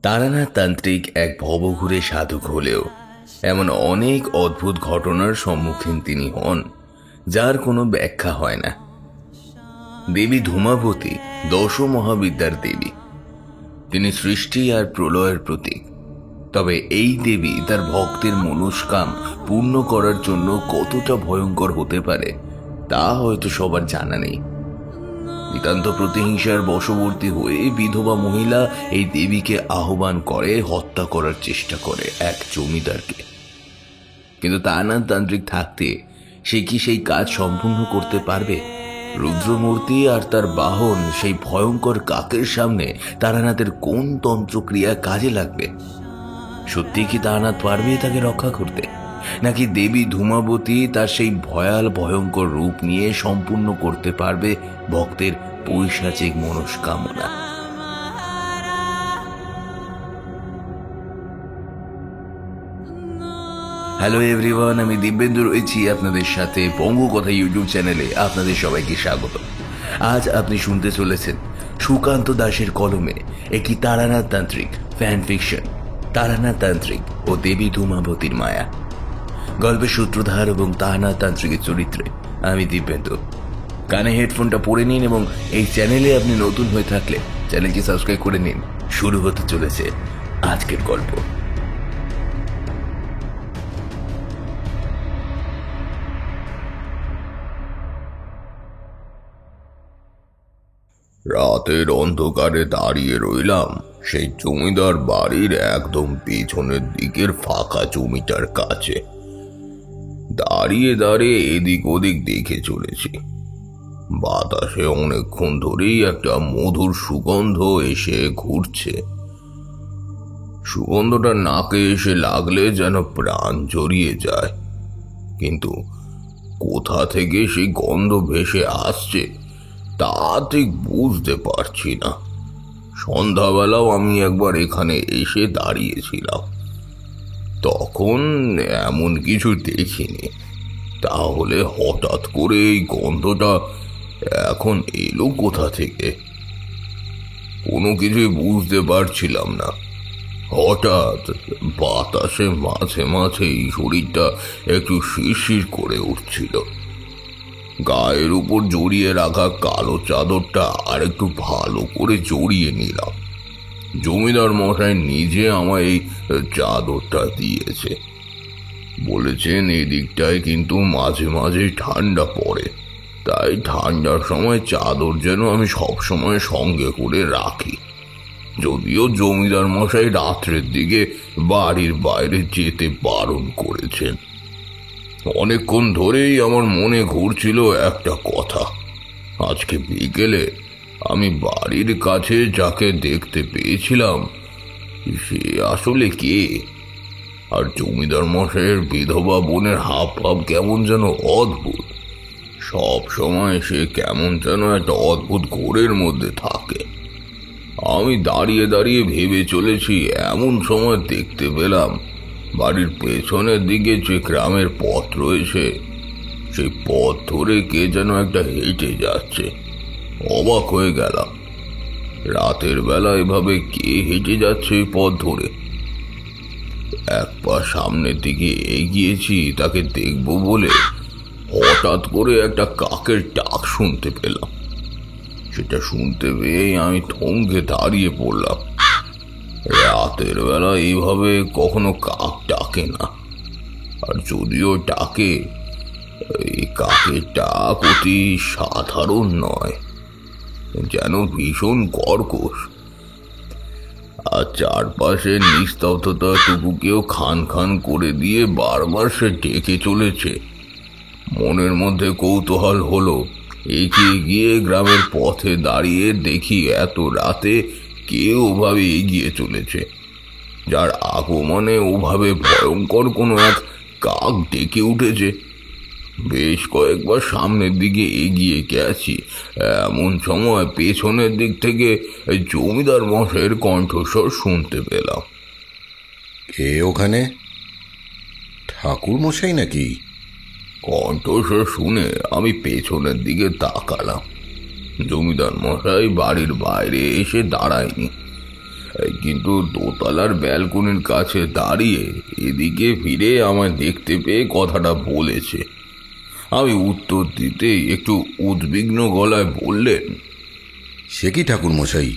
তারানাথ তান্ত্রিক এক ভবঘুরে সাধক হলেও এমন অনেক অদ্ভুত ঘটনার সম্মুখীন তিনি হন যার কোনো ব্যাখ্যা হয় না। দেবী ধূমাবতী দশ মহাবিদ্যার দেবী। তিনি সৃষ্টি আর প্রলয়ের প্রতীক। তবে এই দেবী তার ভক্তের মনস্কাম পূর্ণ করার জন্য কতটা ভয়ঙ্কর হতে পারে তা হয়তো সবার জানা নেই। নিতান্ত প্রতিহিংসার বশবর্তী হয়ে বিধবা মহিলা এই দেবীকে আহ্বান করে হত্যা করার চেষ্টা করে এক জমিদারকে। কিন্তু তারানাথ তান্ত্রিক থাকতে সে কি সেই কাজ সম্পূর্ণ করতে পারবে? রুদ্রমূর্তি আর তার বাহন সেই ভয়ঙ্কর কাকের সামনে তারানাথের কোন তন্ত্রক্রিয়া কাজে লাগবে? সত্যি কি তারানাথ পারবে তাকে রক্ষা করতে, নাকি দেবী ধূমাবতী তার সেই ভয়ঙ্কর রূপ নিয়ে সম্পূর্ণ করতে পারবে ভক্তের পৈশাচিক মনস্কামনা? হ্যালো এভরিওয়ান, আমি দিব্যেন্দু রয়েছি আপনাদের সাথে বঙ্গ কথা ইউটিউব চ্যানেলে। আপনাদের সবাইকে স্বাগত। আজ আপনি শুনতে চলেছেন সুকান্ত দাসের কলমে একটি তারানাথ তান্ত্রিক ফ্যান ফিকশন, তারানাথ তান্ত্রিক ও দেবী ধূমাবতীর মায়া। গল্পের সূত্রধার এবং তারানাথ তান্ত্রিকের চরিত্রে আমি দিব্যেন্দু। কানে হেডফোনটা পরে নিন এবং এই চ্যানেলে আপনি নতুন হয়ে থাকলে চ্যানেলকে সাবস্ক্রাইব করে নিন। শুরু হতে চলেছে আজকের গল্প। রাতের অন্ধকারে দাঁড়িয়ে রইলাম সেই জমিদার বাড়ির একদম পেছনের দিকের ফাঁকা জমিটার কাছে। দাঁড়িয়ে দাঁড়িয়ে এদিক ওদিক দেখে চলেছি। বাতাসে অনেকক্ষণ ধরেই একটা মধুর সুগন্ধ এসে ঘুরছে। সুগন্ধটা নাকে এসে লাগলে যেন প্রাণ জড়িয়ে যায়, কিন্তু কোথা থেকে সেই গন্ধ ভেসে আসছে তা ঠিক বুঝতে পারছি না। সন্ধ্যাবেলাও আমি একবার এখানে এসে দাঁড়িয়েছিলাম, তখন এমন কিছু দেখিনি। তাহলে হঠাৎ করে এই গন্ধটা এখন এলো কোথা থেকে? কোনো কিছুই বুঝতে পারছিলাম না। হঠাৎ বাতাসে মাঝে মাঝে এই শরীরটা একটু শিরশির করে উঠছিল। গায়ের উপর জড়িয়ে রাখা কালো চাদরটা আর একটু ভালো করে জড়িয়ে নিলাম। জমিদার মশাই নিজে আমায় এই চাদরটা দিয়েছে। বলেছেন এই দিকটায় কিন্তু মাঝে মাঝে ঠান্ডা পড়ে, তাই ঠান্ডার সময় চাদর যেন আমি সবসময় সঙ্গে করে রাখি। যদিও জমিদার মশাই রাত্রের দিকে বাড়ির বাইরে যেতে বারণ করেছেন। অনেকক্ষণ ধরেই আমার মনে ঘুরছিল একটা কথা। আজকে বিকেলে আমি বাড়ির কাছে যাকে দেখতে পেয়েছিলাম সে আসলে কে? আর জমিদার মশাইয়ের বিধবা বোনের হাব ভাব কেমন যেন অদ্ভুত। সব সময় সে কেমন যেন একটা অদ্ভুত ঘোরের মধ্যে থাকে। আমি দাঁড়িয়ে দাঁড়িয়ে ভেবে চলেছি, এমন সময় দেখতে পেলাম বাড়ির পেছনের দিকে যে গ্রামের পথ রয়েছে সেই পথ ধরে কে যেন একটা হেঁটে যাচ্ছে। অবাক হয়ে গেলাম, রাতের বেলা এভাবে কে হেঁটে যাচ্ছে এই পথ ধরে? এক পা সামনের দিকে এগিয়েছি তাকে দেখব বলে, হঠাৎ করে একটা কাকের ডাক শুনতে পেলাম। সেটা শুনতে পেয়েই আমি থমকে দাঁড়িয়ে পড়লাম। রাতের বেলা এইভাবে কখনো কাক ডাকে না, আর যদিও ডাকে, এই কাকের ডাক অতি সাধারণ নয়, যেন ভীষণ কর্কশ। আর চারপাশের নিস্তব্ধতাটুকুকেও খান খান করে দিয়ে বারবার সে ডেকে চলেছে। মনের মধ্যে কৌতূহল হলো, এগিয়ে গিয়ে গ্রামের পথে দাঁড়িয়ে দেখি এত রাতে কেউ ওভাবে এগিয়ে চলেছে, যার আগমনে ওভাবে ভয়ঙ্কর কোনো এক কাক ডেকে উঠেছে। বেশ কয়েকবার সামনের দিকে এগিয়ে গেছি, এমন সময় পেছনের দিক থেকে জমিদার মশাইয়ের কণ্ঠস্বর শুনতে পেলাম। কে ওখানে? ঠাকুর মশাই নাকি? কণ্ঠস্বর শুনে আমি পেছনের দিকে তাকালাম। জমিদার মশাই বাড়ির বাইরে এসে দাঁড়ায়নি, কিন্তু দোতলার ব্যালকনির কাছে দাঁড়িয়ে এদিকে ফিরে আমায় দেখতে পেয়ে কথাটা বলেছে। আমি উত্তর দিতে একটু উদ্বিগ্ন গলায় বললেন, সে কি ঠাকুর মশাই,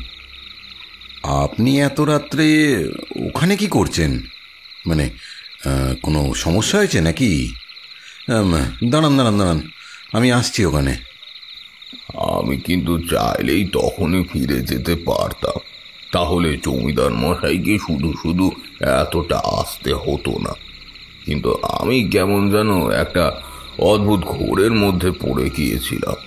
আপনি এত রাত্রে ওখানে কি করছেন? মানে কোনো সমস্যা হয়েছে নাকি? দাঁড়ান দাঁড়ান দাঁড়ান, আমি আসছি ওখানে। আমি কিন্তু চাইলেই তখনই ফিরে যেতে পারতাম, তাহলে জমিদার মশাইকে শুধু শুধু এতটা আসতে হতো না। কিন্তু আমি কেমন যেন একটা অদ্ভুত ঘোরের মধ্যে পড়ে গিয়েছিলাম।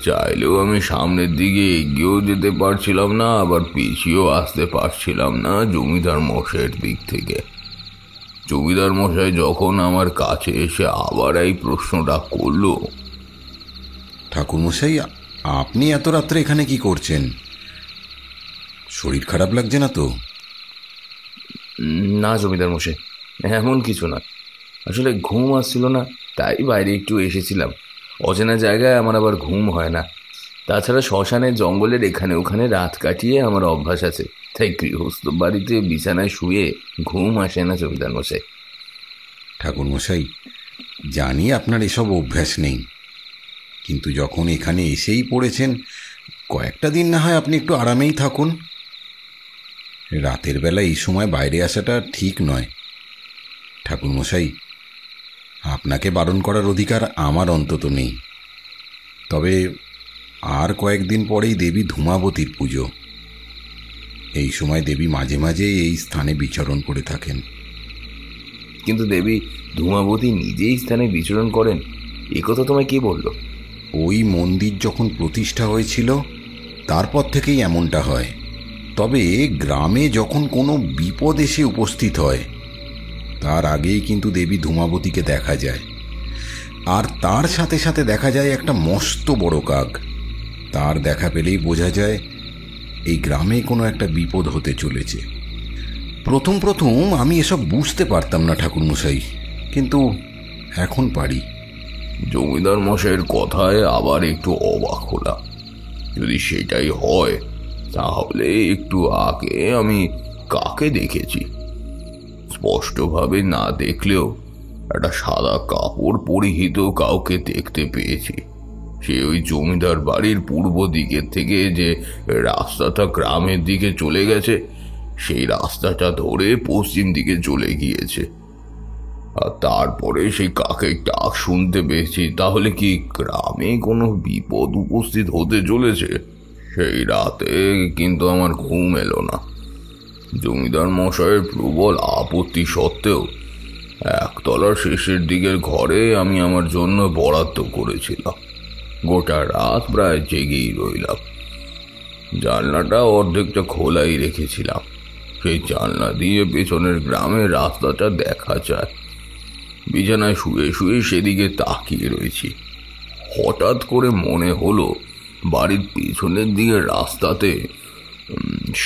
চাইলেও আমি সামনের দিকে এগিয়েও যেতে পারছিলাম না, আবার পিছিয়েও আসতে পারছিলাম না জমিদার মশাইয়ের দিক থেকে। জমিদার মশাই যখন আমার কাছে এসে আবার এই প্রশ্নটা করল, ঠাকুর মশাই, আপনি এত রাত্রে এখানে কি করছেন? শরীর খারাপ লাগছে না তো? না জমিদার মশাই, এমন কিছু না। আসলে ঘুম আসছিল না, তাই বাইরে একটু এসেছিলাম। অচেনা জায়গায় আমার আবার ঘুম হয় না। তাছাড়া শ্মশানের জঙ্গলের এখানে ওখানে রাত কাটিয়ে আমার অভ্যাস আছে, তাই গৃহস্থ বাড়িতে বিছানায় শুয়ে ঘুম আসে না জমিদার মশাই। ঠাকুর মশাই, জানি আপনার এসব অভ্যাস নেই, কিন্তু যখন এখানে এসেই পড়েছেন, কয়েকটা দিন না হয় আপনি একটু আরামেই থাকুন। রাতের বেলা এই সময় বাইরে আসাটা ঠিক নয়। ঠাকুর মশাই, আপনাকে বারণ করার অধিকার আমার অন্তত নেই। তবে আর কয়েকদিন পরেই দেবী ধূমাবতীর পুজো। এই সময় দেবী মাঝে মাঝে এই স্থানে বিচরণ করে থাকেন। কিন্তু দেবী ধূমাবতী নিজেই স্থানে বিচরণ করেন, এ কথা তোমায় কে বলল? ওই মন্দির যখন প্রতিষ্ঠা হয়েছিল তারপর থেকেই এমনটা হয়। তবে গ্রামে যখন কোনো বিপদ এসে উপস্থিত হয়, তার আগেই কিন্তু দেবী ধূমাবতীকে দেখা যায়। আর তার সাথে সাথে দেখা যায় একটা মস্ত বড় কাক। তার দেখা পেলেই বোঝা যায় এই গ্রামে কোনো একটা বিপদ হতে চলেছে। প্রথম প্রথম আমি এসব বুঝতে পারতাম না ঠাকুর মশাই, কিন্তু এখন পারি। জমিদার মশাইয়ের কথায় আবার একটু অবাক হলাম। যদি সেটাই হয়, তাহলে একটু আগে আমি কাকে দেখেছি। স্পষ্টভাবে না দেখলেও একটা সাদা কাপড় পরিহিত কাউকে দেখতে পেয়েছি। সে ওই জমিদার বাড়ির পূর্ব দিকের থেকে যে রাস্তাটা গ্রামের দিকে চলে গেছে, সেই রাস্তাটা ধরে পশ্চিম দিকে চলে গিয়েছে। আর তারপরে সেই কাকের ডাক শুনতে পেয়েছি। তাহলে কি গ্রামে কোনো বিপদ উপস্থিত হতে চলেছে? সেই রাতে কিন্তু আমার ঘুম এলো না। জমিদার মশাইয়ের প্রবল আপত্তি সত্ত্বেও একতলার শেষের দিকের ঘরে আমি আমার জন্য বরাদ্দ করেছিলাম। গোটা রাত প্রায় জেগেই রইলাম। জানলাটা অর্ধেকটা খোলাই রেখেছিলাম। সেই জানলা দিয়ে পেছনের গ্রামের রাস্তাটা দেখা যায়। বিছানায় শুয়ে শুয়ে সেদিকে তাকিয়ে রয়েছি। হঠাৎ করে মনে হলো বাড়ির পেছনের দিকে রাস্তাতে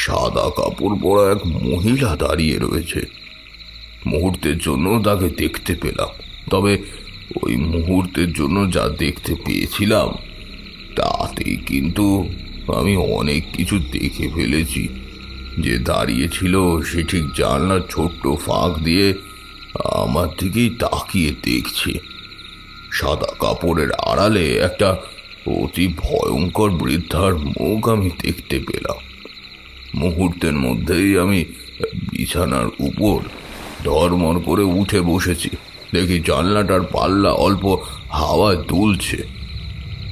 সাদা কাপড় পরা এক মহিলা দাঁড়িয়ে রয়েছে। মুহূর্তের জন্য তাকে দেখতে পেলাম। তবে ওই মুহূর্তের জন্য যা দেখতে পেয়েছিলাম, তাতেই কিন্তু আমি অনেক কিছু দেখে ফেলেছি। যে দাঁড়িয়েছিল সে ঠিক জানলার ছোট্ট ফাঁক দিয়ে আমার দিকেই তাকিয়ে দেখছে। সাদা কাপড়ের আড়ালে একটা অতি ভয়ঙ্কর বৃদ্ধার মুখ আমি দেখতে পেলাম। মুহূর্তের মধ্যেই আমি বিছানার উপর ধড়মড় করে উঠে বসেছি। দেখি জানলাটার পাল্লা অল্প হাওয়ায় দুলছে।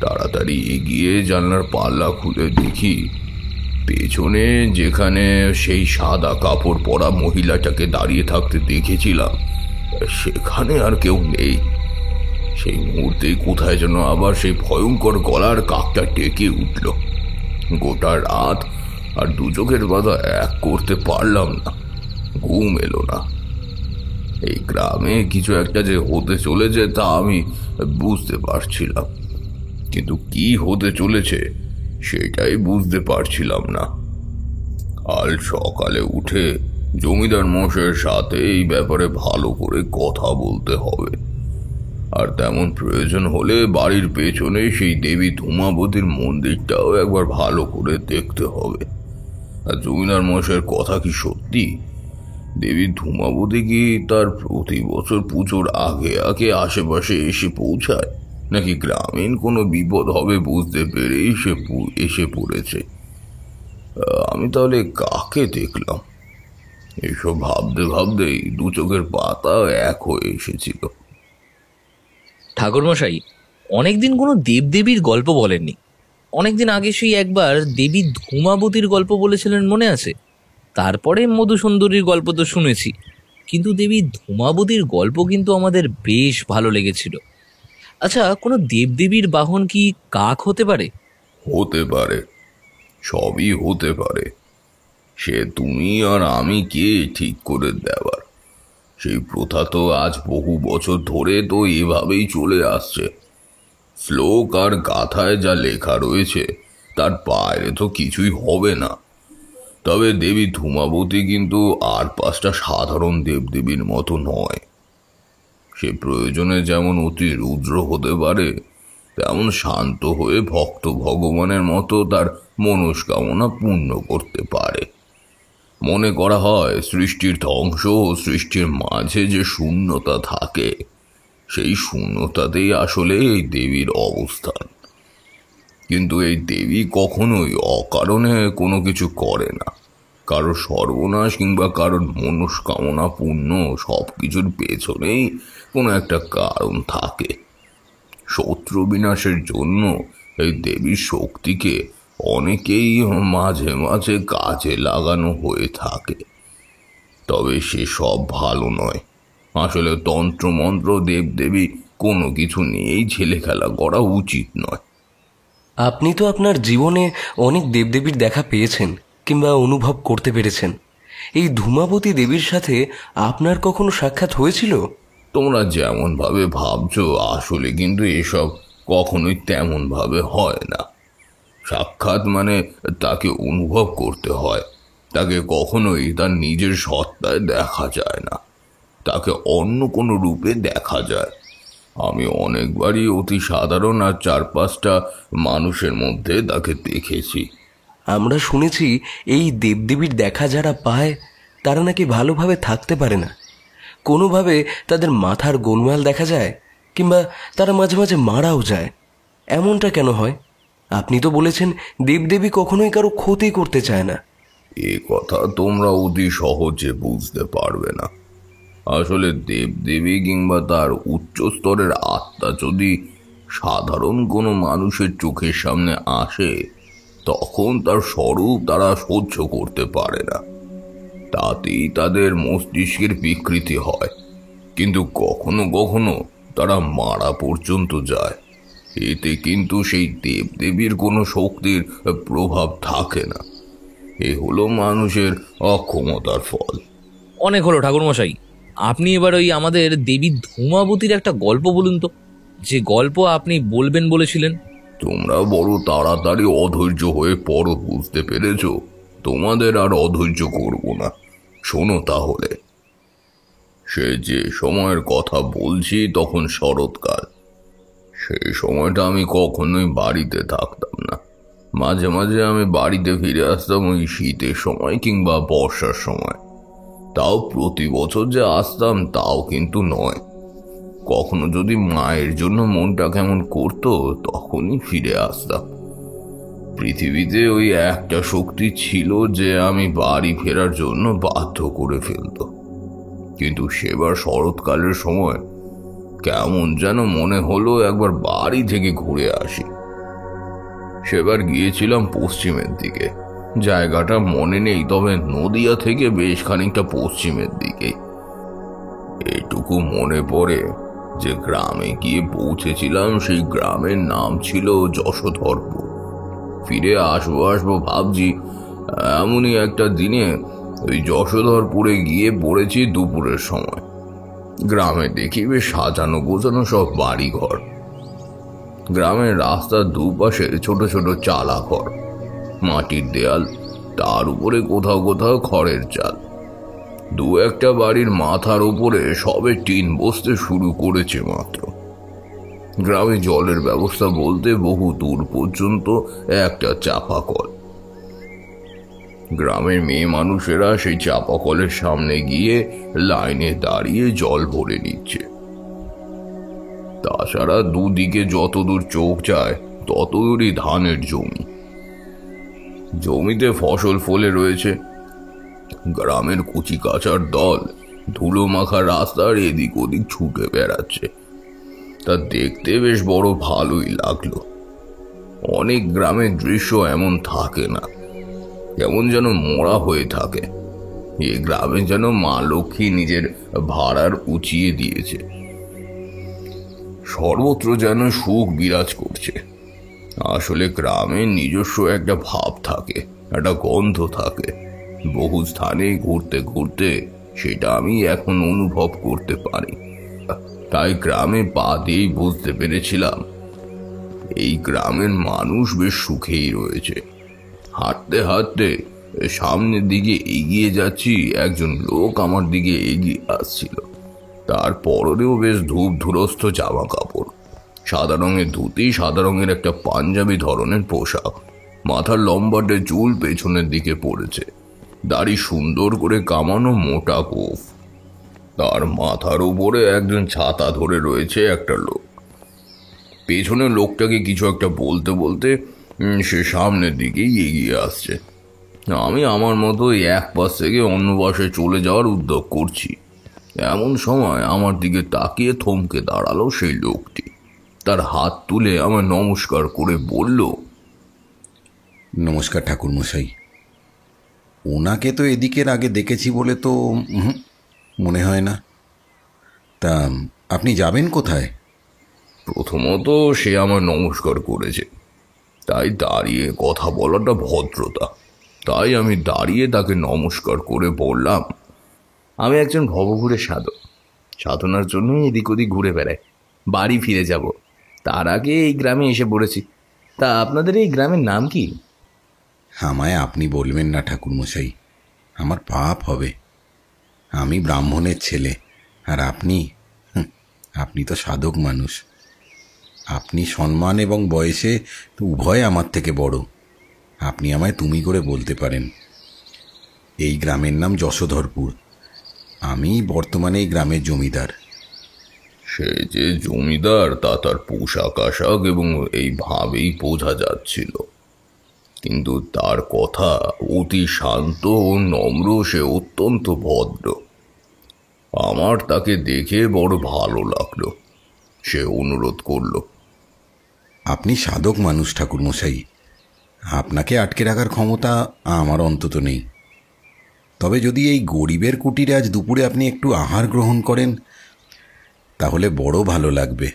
তাড়াতাড়ি এগিয়ে জানলার পাল্লা খুলে দেখি পেছনে যেখানে সেই সাদা কাপড় পরা মহিলাটাকে দাঁড়িয়ে থাকতে দেখেছিলাম, সেখানে আর কেউ নেই। সেই মুহূর্তেই কোথায় যেন আবার সেই ভয়ঙ্কর গলার কাকটা ডেকে উঠল। গোটা রাত আর দু চোখের বাধা এক করতে পারলাম না। ঘুম এলো না। এই গ্রামে কিছু একটা যে হতে চলেছে তা আমি বুঝতে পারছিলাম, কিন্তু কি হতে চলেছে সেটাই বুঝতে পারছিলাম না। কাল সকালে উঠে জমিদার মশাইয়ের সাথে এই ব্যাপারে ভালো করে কথা বলতে হবে। আর তেমন প্রয়োজন হলে বাড়ির পেছনে সেই দেবী ধূমাবতীর মন্দিরটাও একবার ভালো করে দেখতে হবে। আর জমিদার মশাইয়ের কথা কি সত্যি? দেবী ধূমাবতী কি তার প্রতি বছর পুজোর আগে আগে আশেপাশে এসে পৌঁছায়, নাকি গ্রামীণ কোনো বিপদ হবে বুঝতে পেরেই সে এসে পড়েছে? আমি তাহলে কাকে দেখলাম? এসব ভাবতে ভাবতেই দু চোখের পাতা এক হয়ে এসেছিল। ঠাকুরমশাই, অনেকদিন কোনো দেবদেবীর গল্প বলেননি। অনেকদিন আগে সেই একবার দেবী ধূমাবতীর গল্প বলেছিলেন, মনে আছে? তারপরে মধুসুন্দরীর গল্প তো শুনেছি, কিন্তু দেবী ধূমাবতীর গল্প কিন্তু আমাদের বেশ ভালো লেগেছিল। আচ্ছা, কোনো দেবদেবীর বাহন কি কাক হতে পারে? হতে পারে, সবই হতে পারে। সে তুমি আর আমি কে ঠিক করে দেবার? সেই প্রথা তো আজ বহু বছর ধরে তো এভাবেই চলে আসছে। শ্লোক আর গাথায় যা লেখা রয়েছে তার বাইরে তো কিছুই হবে না। তবে দেবী ধূমাবতী কিন্তু আর 5টা সাধারণ দেবদেবীর মতো নয়। সে প্রয়োজনে যেমন অতি রুদ্র হতে পারে, তেমন শান্ত হয়ে ভক্ত ভগবানের মতো তার মনস্কামনা পূর্ণ করতে পারে। মনে করা হয় সৃষ্টির ধ্বংস ও সৃষ্টির মাঝে যে শূন্যতা থাকে, সেই শূন্যতাতেই আসলে এই দেবীর অবস্থান। কিন্তু এই দেবী কখনোই অকারণে কোনো কিছু করে না। কারোর সর্বনাশ কিংবা কারোর মনস্কামনা পূর্ণ সব কিছুর পেছনেই কোনো একটা কারণ থাকে। শত্রু বিনাশের জন্য এই দেবীর শক্তিকে অনেকেই মাঝে মাঝে কাজে লাগানো হয়ে থাকে। তবে সে সব ভালো নয়। আসলে তন্ত্রমন্ত্র দেবদেবী কোনো কিছু নিয়েই ছেলে খেলা করা উচিত নয়। আপনি তো আপনার জীবনে অনেক দেবদেবীর দেখা পেয়েছেন কিংবা অনুভব করতে পেরেছেন। এই ধূমাবতী দেবীর সাথে আপনার কখনো সাক্ষাৎ হয়েছিল? তোমরা যেমন ভাবে ভাবছো, আসলে কিন্তু এসব কখনোই তেমন ভাবে হয় না। সাক্ষাৎ মানে তাকে অনুভব করতে হয়। তাকে কখনোই তার নিজের সত্তায় দেখা যায় না, তাকে অন্য কোনো রূপে দেখা যায়। আমি অনেকবারই অতি সাধারণ আর 4-5টা মানুষের মধ্যে তাকে দেখেছি। আমরা শুনেছি এই দেবদেবীর দেখা যারা পায় তারা নাকি ভালোভাবে থাকতে পারে না। কোনোভাবে তাদের মাথার গোলমাল দেখা যায়, কিংবা তারা মাঝে মাঝে মারাও যায়। এমনটা কেন হয়? আপনি তো বলেছেন দেবদেবী কখনোই কারো ক্ষতি করতে চায় না। এ কথা তোমরা অতি সহজে বুঝতে পারবে না। আসলে দেবদেবী কিংবা তার উচ্চ স্তরের আত্মা যদি সাধারণ কোনো মানুষের চোখের সামনে আসে, তখন তার স্বরূপ তারা সহ্য করতে পারে না। তাতেই তাদের মস্তিষ্কের বিকৃতি হয়। কিন্তু কখনো কখনো তারা মারা পর্যন্ত যায়। এতে কিন্তু সেই দেবদেবীর কোনো শক্তির প্রভাব থাকে না। এ হলো মানুষের অক্ষমতার ফল। অনেক হলো ঠাকুরমশাই, আপনি এবার ওই আমাদের দেবী ধূমাবতীর একটা গল্প বলুন তো, যে গল্প আপনি বলবেন বলেছিলেন। তোমরা বড় তাড়াতাড়ি অধৈর্য হয়ে পড়ো, বুঝতে পেরেছ? তোমাদের আর অধৈর্য করব না, শোনো তাহলে। সে যে সময়ের কথা বলছি তখন শরৎকাল। সেই সময়টা আমি কখনোই বাড়িতে থাকতাম না। মাঝে মাঝে আমি বাড়িতে ফিরে আসতাম ওই শীতের সময় কিংবা বর্ষার সময়। তাও প্রতি বছর যে আসতাম তাও কিন্তু নয়। কখনো যদি মায়ের জন্য মনটা কেমন করতো, তখনই ফিরে আসতাম। পৃথিবীতে ওই একটা শক্তি ছিল যে আমি বাড়ি ফেরার জন্য বাধ্য করে ফেলত। কিন্তু সেবার শরৎকালের সময় কেমন যেন মনে হলো একবার বাড়ি থেকে ঘুরে আসি। সেবার গিয়েছিলাম পশ্চিমের দিকে। জায়গাটা মনে নেই, তবে নদিয়া থেকে বেশ খানিকটা পশ্চিমের দিকে। এটুকু মনে পড়ে যে গ্রামে গিয়ে পৌঁছেছিলাম, সেই গ্রামের নাম ছিল যশোধরপুর। ফিরে আসবো ভাবছি, এমনই একটা দিনে ওই যশোধরপুরে গিয়ে পড়েছি দুপুরের সময়। গ্রামে দেখি বেশ সাজানো গোছানো সব বাড়িঘর। গ্রামের রাস্তার দুপাশে ছোট ছোট চালা ঘর, মাটির দেয়াল, তার উপরে কোথাও কোথাও খড়ের চাল। দু একটা বাড়ির মাথার উপরে সবে টিন বসতে শুরু করেছে মাত্র। গ্রামে জলের ব্যবস্থা বলতে বহু দূর পর্যন্ত একটা চাপা কল। গ্রামের মেয়ে মানুষেরা সেই চাপা কলের সামনে গিয়ে লাইনে দাঁড়িয়ে জল ভরে নিচ্ছে। তাছাড়া দুদিকে যতদূর চোখ যায় ততদূরই ধানের জমি। জমিতে ফসল ফলে রয়েছে। গ্রামের কুচি কাচার দল ধুলো মাখা রাস্তার এদিক ওদিক ছুটে বেড়াচ্ছে। তা দেখতে বেশ বড় ভালোই লাগলো। অনেক গ্রামের দৃশ্য এমন থাকে না, কেমন যেন মরা হয়ে থাকে। এ গ্রামে যেন মা লক্ষ্মী নিজের ভাড়ার উঁচিয়ে দিয়েছে। সর্বত্র যেন সুখ বিরাজ করছে। আসলে গ্রামের নিজস্ব একটা ভাব থাকে, একটা গন্ধ থাকে। বহু স্থানে ঘুরতে ঘুরতে সেটা আমি এখন অনুভব করতে পারি। তাই গ্রামে পা দিয়েই বুঝতে পেরেছিলাম এই গ্রামের মানুষ বেশ সুখেই রয়েছে। হাঁটতে হাঁটতে সামনের দিকে এগিয়ে যাচ্ছি, একজন লোক আমার দিকে এগিয়ে আসছিল। তার পরনেও বেশ ধূপ ধুরস্ত জামা কাপড়, সাদা রঙের ধুতি, সাদা রঙের একটা পাঞ্জাবি ধরনের পোশাক, মাথার লম্বাটে চুল পেছনের দিকে পড়েছে, দাড়ি সুন্দর করে কামানো মোটা গোঁফ। তার মাথার উপরে একজন ছাতা ধরে রয়েছে একটা লোক। পেছনের লোকটাকে কিছু একটা বলতে বলতে সে সামনের দিকেই এগিয়ে আসছে। আমি আমার মতো এক পাশ থেকে অন্য পাশে চলে যাওয়ার উদ্যোগ করছি। এমন সময় আমার দিকে তাকিয়ে থমকে দাঁড়ালো সেই লোকটি। তার হাত তুলে আমার নমস্কার করে বলল, নমস্কার ঠাকুরমশাই। ওনাকে তো এদিকের আগে দেখেছি বলে তো মনে হয় না। তা আপনি যাবেন কোথায়? প্রথমত সে আমার নমস্কার করেছে, তাই দাঁড়িয়ে কথা বলাটা ভদ্রতা। তাই আমি দাঁড়িয়ে তাকে নমস্কার করে বললাম, আমি একজন ভবঘুরে সাধক, সাধনার জন্য এদিক ওদিক ঘুরে বেড়াই। বাড়ি ফিরে যাব, তার আগে এই গ্রামে এসে পড়েছি। তা আপনাদের এই গ্রামের নাম কি? আমায় আপনি বলবেন না ঠাকুরমশাই, আমার পাপ হবে। আমি ব্রাহ্মণের ছেলে, আর আপনি তো সাধক মানুষ। আপনি সম্মান এবং বয়সে উভয় আমার থেকে বড়। আপনি আমায় তুমি করে বলতে পারেন। এই গ্রামের নাম যশোধরপুর। আমি বর্তমানে এই গ্রামের জমিদার। সে যে জমিদার তা তার পোশাক আশাক এবং এই ভাবেই বোঝা যাচ্ছিল, কিন্তু তার কথা অতি শান্ত ও নম্র। সে অত্যন্ত ভদ্র। আমার তাকে দেখে বড় ভালো লাগলো। সে অনুরোধ করল, আপনি সাধক মানুষ ঠাকুরমশাই, আপনাকে আটকে রাখার ক্ষমতা আমার অন্তত নেই। তবে যদি এই গরিবের কুটিরে আজ দুপুরে আপনি একটু আহার গ্রহণ করেন তাহলে বড় ভালো লাগবে।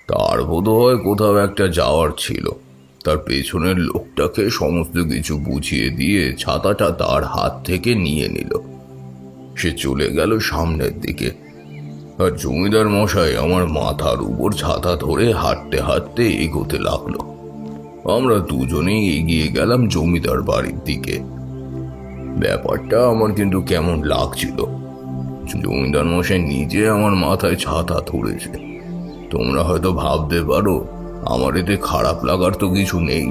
তার বোধহয় কোথাও একটা যাওয়ার ছিল। তার পেছনের লোকটাকে সমস্ত কিছু বুঝিয়ে দিয়ে ছাতাটা তার হাত থেকে নিয়ে নিল। সে চলে গেল সামনের দিকে, আর জমিদার মশাই আমার মাথার উপর ছাতা ধরে হাঁটতে হাঁটতে এগোতে লাগলো। আমরা দুজনেই এগিয়ে গেলাম জমিদার বাড়ির দিকে। ব্যাপারটা আমার কিন্তু কেমন লাগছিল। জমিদার মশাই নিজে আমার মাথায় ছাতা ধরেছে। তোমরা হয়তো ভাবতে পারো আমার এতে খারাপ লাগার তো কিছু নেই,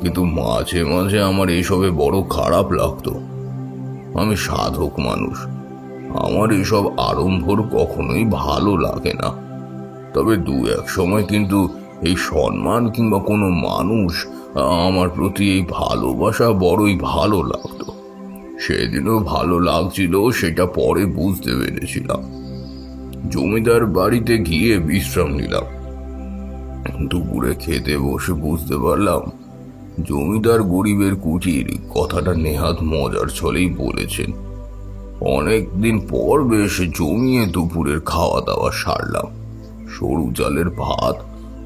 কিন্তু মাঝে মাঝে আমার এসবে বড় খারাপ লাগতো। আমি সাধক মানুষ, আমার এসব আড়ম্বর কখনোই ভালো লাগে না। তবে দু এক সময় কিন্তু এই সম্মান কিংবা কোনো মানুষ আমার প্রতি এই ভালোবাসা বড়ই ভালো লাগতো। সেদিনও ভালো লাগছিল, সেটা পরে বুঝতে পেরেছিলাম। জমিদার বাড়িতে গিয়ে বিশ্রাম নিলাম। দুপুরে খেতে বসে বুঝতে পারলাম জমিদার গরিবের কুটির কথাটা নেহাত মজার ছলেই বলেছেন। অনেক দিন পর বেশ জমিয়ে দুপুরের খাওয়া দাওয়া সারলাম। সরু চালের ভাত,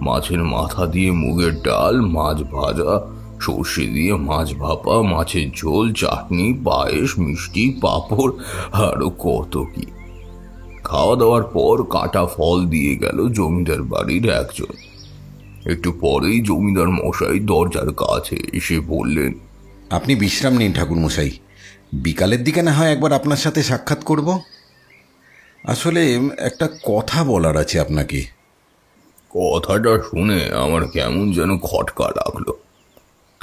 মাছের মাথা দিয়ে মুগের ডাল, মাছ ভাজা, সর্ষে দিয়ে মাছ ভাপা, মাছের ঝোল, চাটনি, পায়েস, মিষ্টি, পাঁপড়, আরো কত কি। খাওয়া দাওয়ার পর কাটা ফল দিয়ে গেল জমিদার বাড়ির একজন। একটু পরেই জমিদার মশাই দরজার কাছে এসে বললেন, আপনি বিশ্রাম নিন ঠাকুরমশাই, বিকালের দিকে না হয় একবার আপনার সাথে সাক্ষাৎ করব। আসলে একটা কথা বলার আছে আপনাকে। কথাটা শুনে আমার কেমন যেন খটকা লাগলো।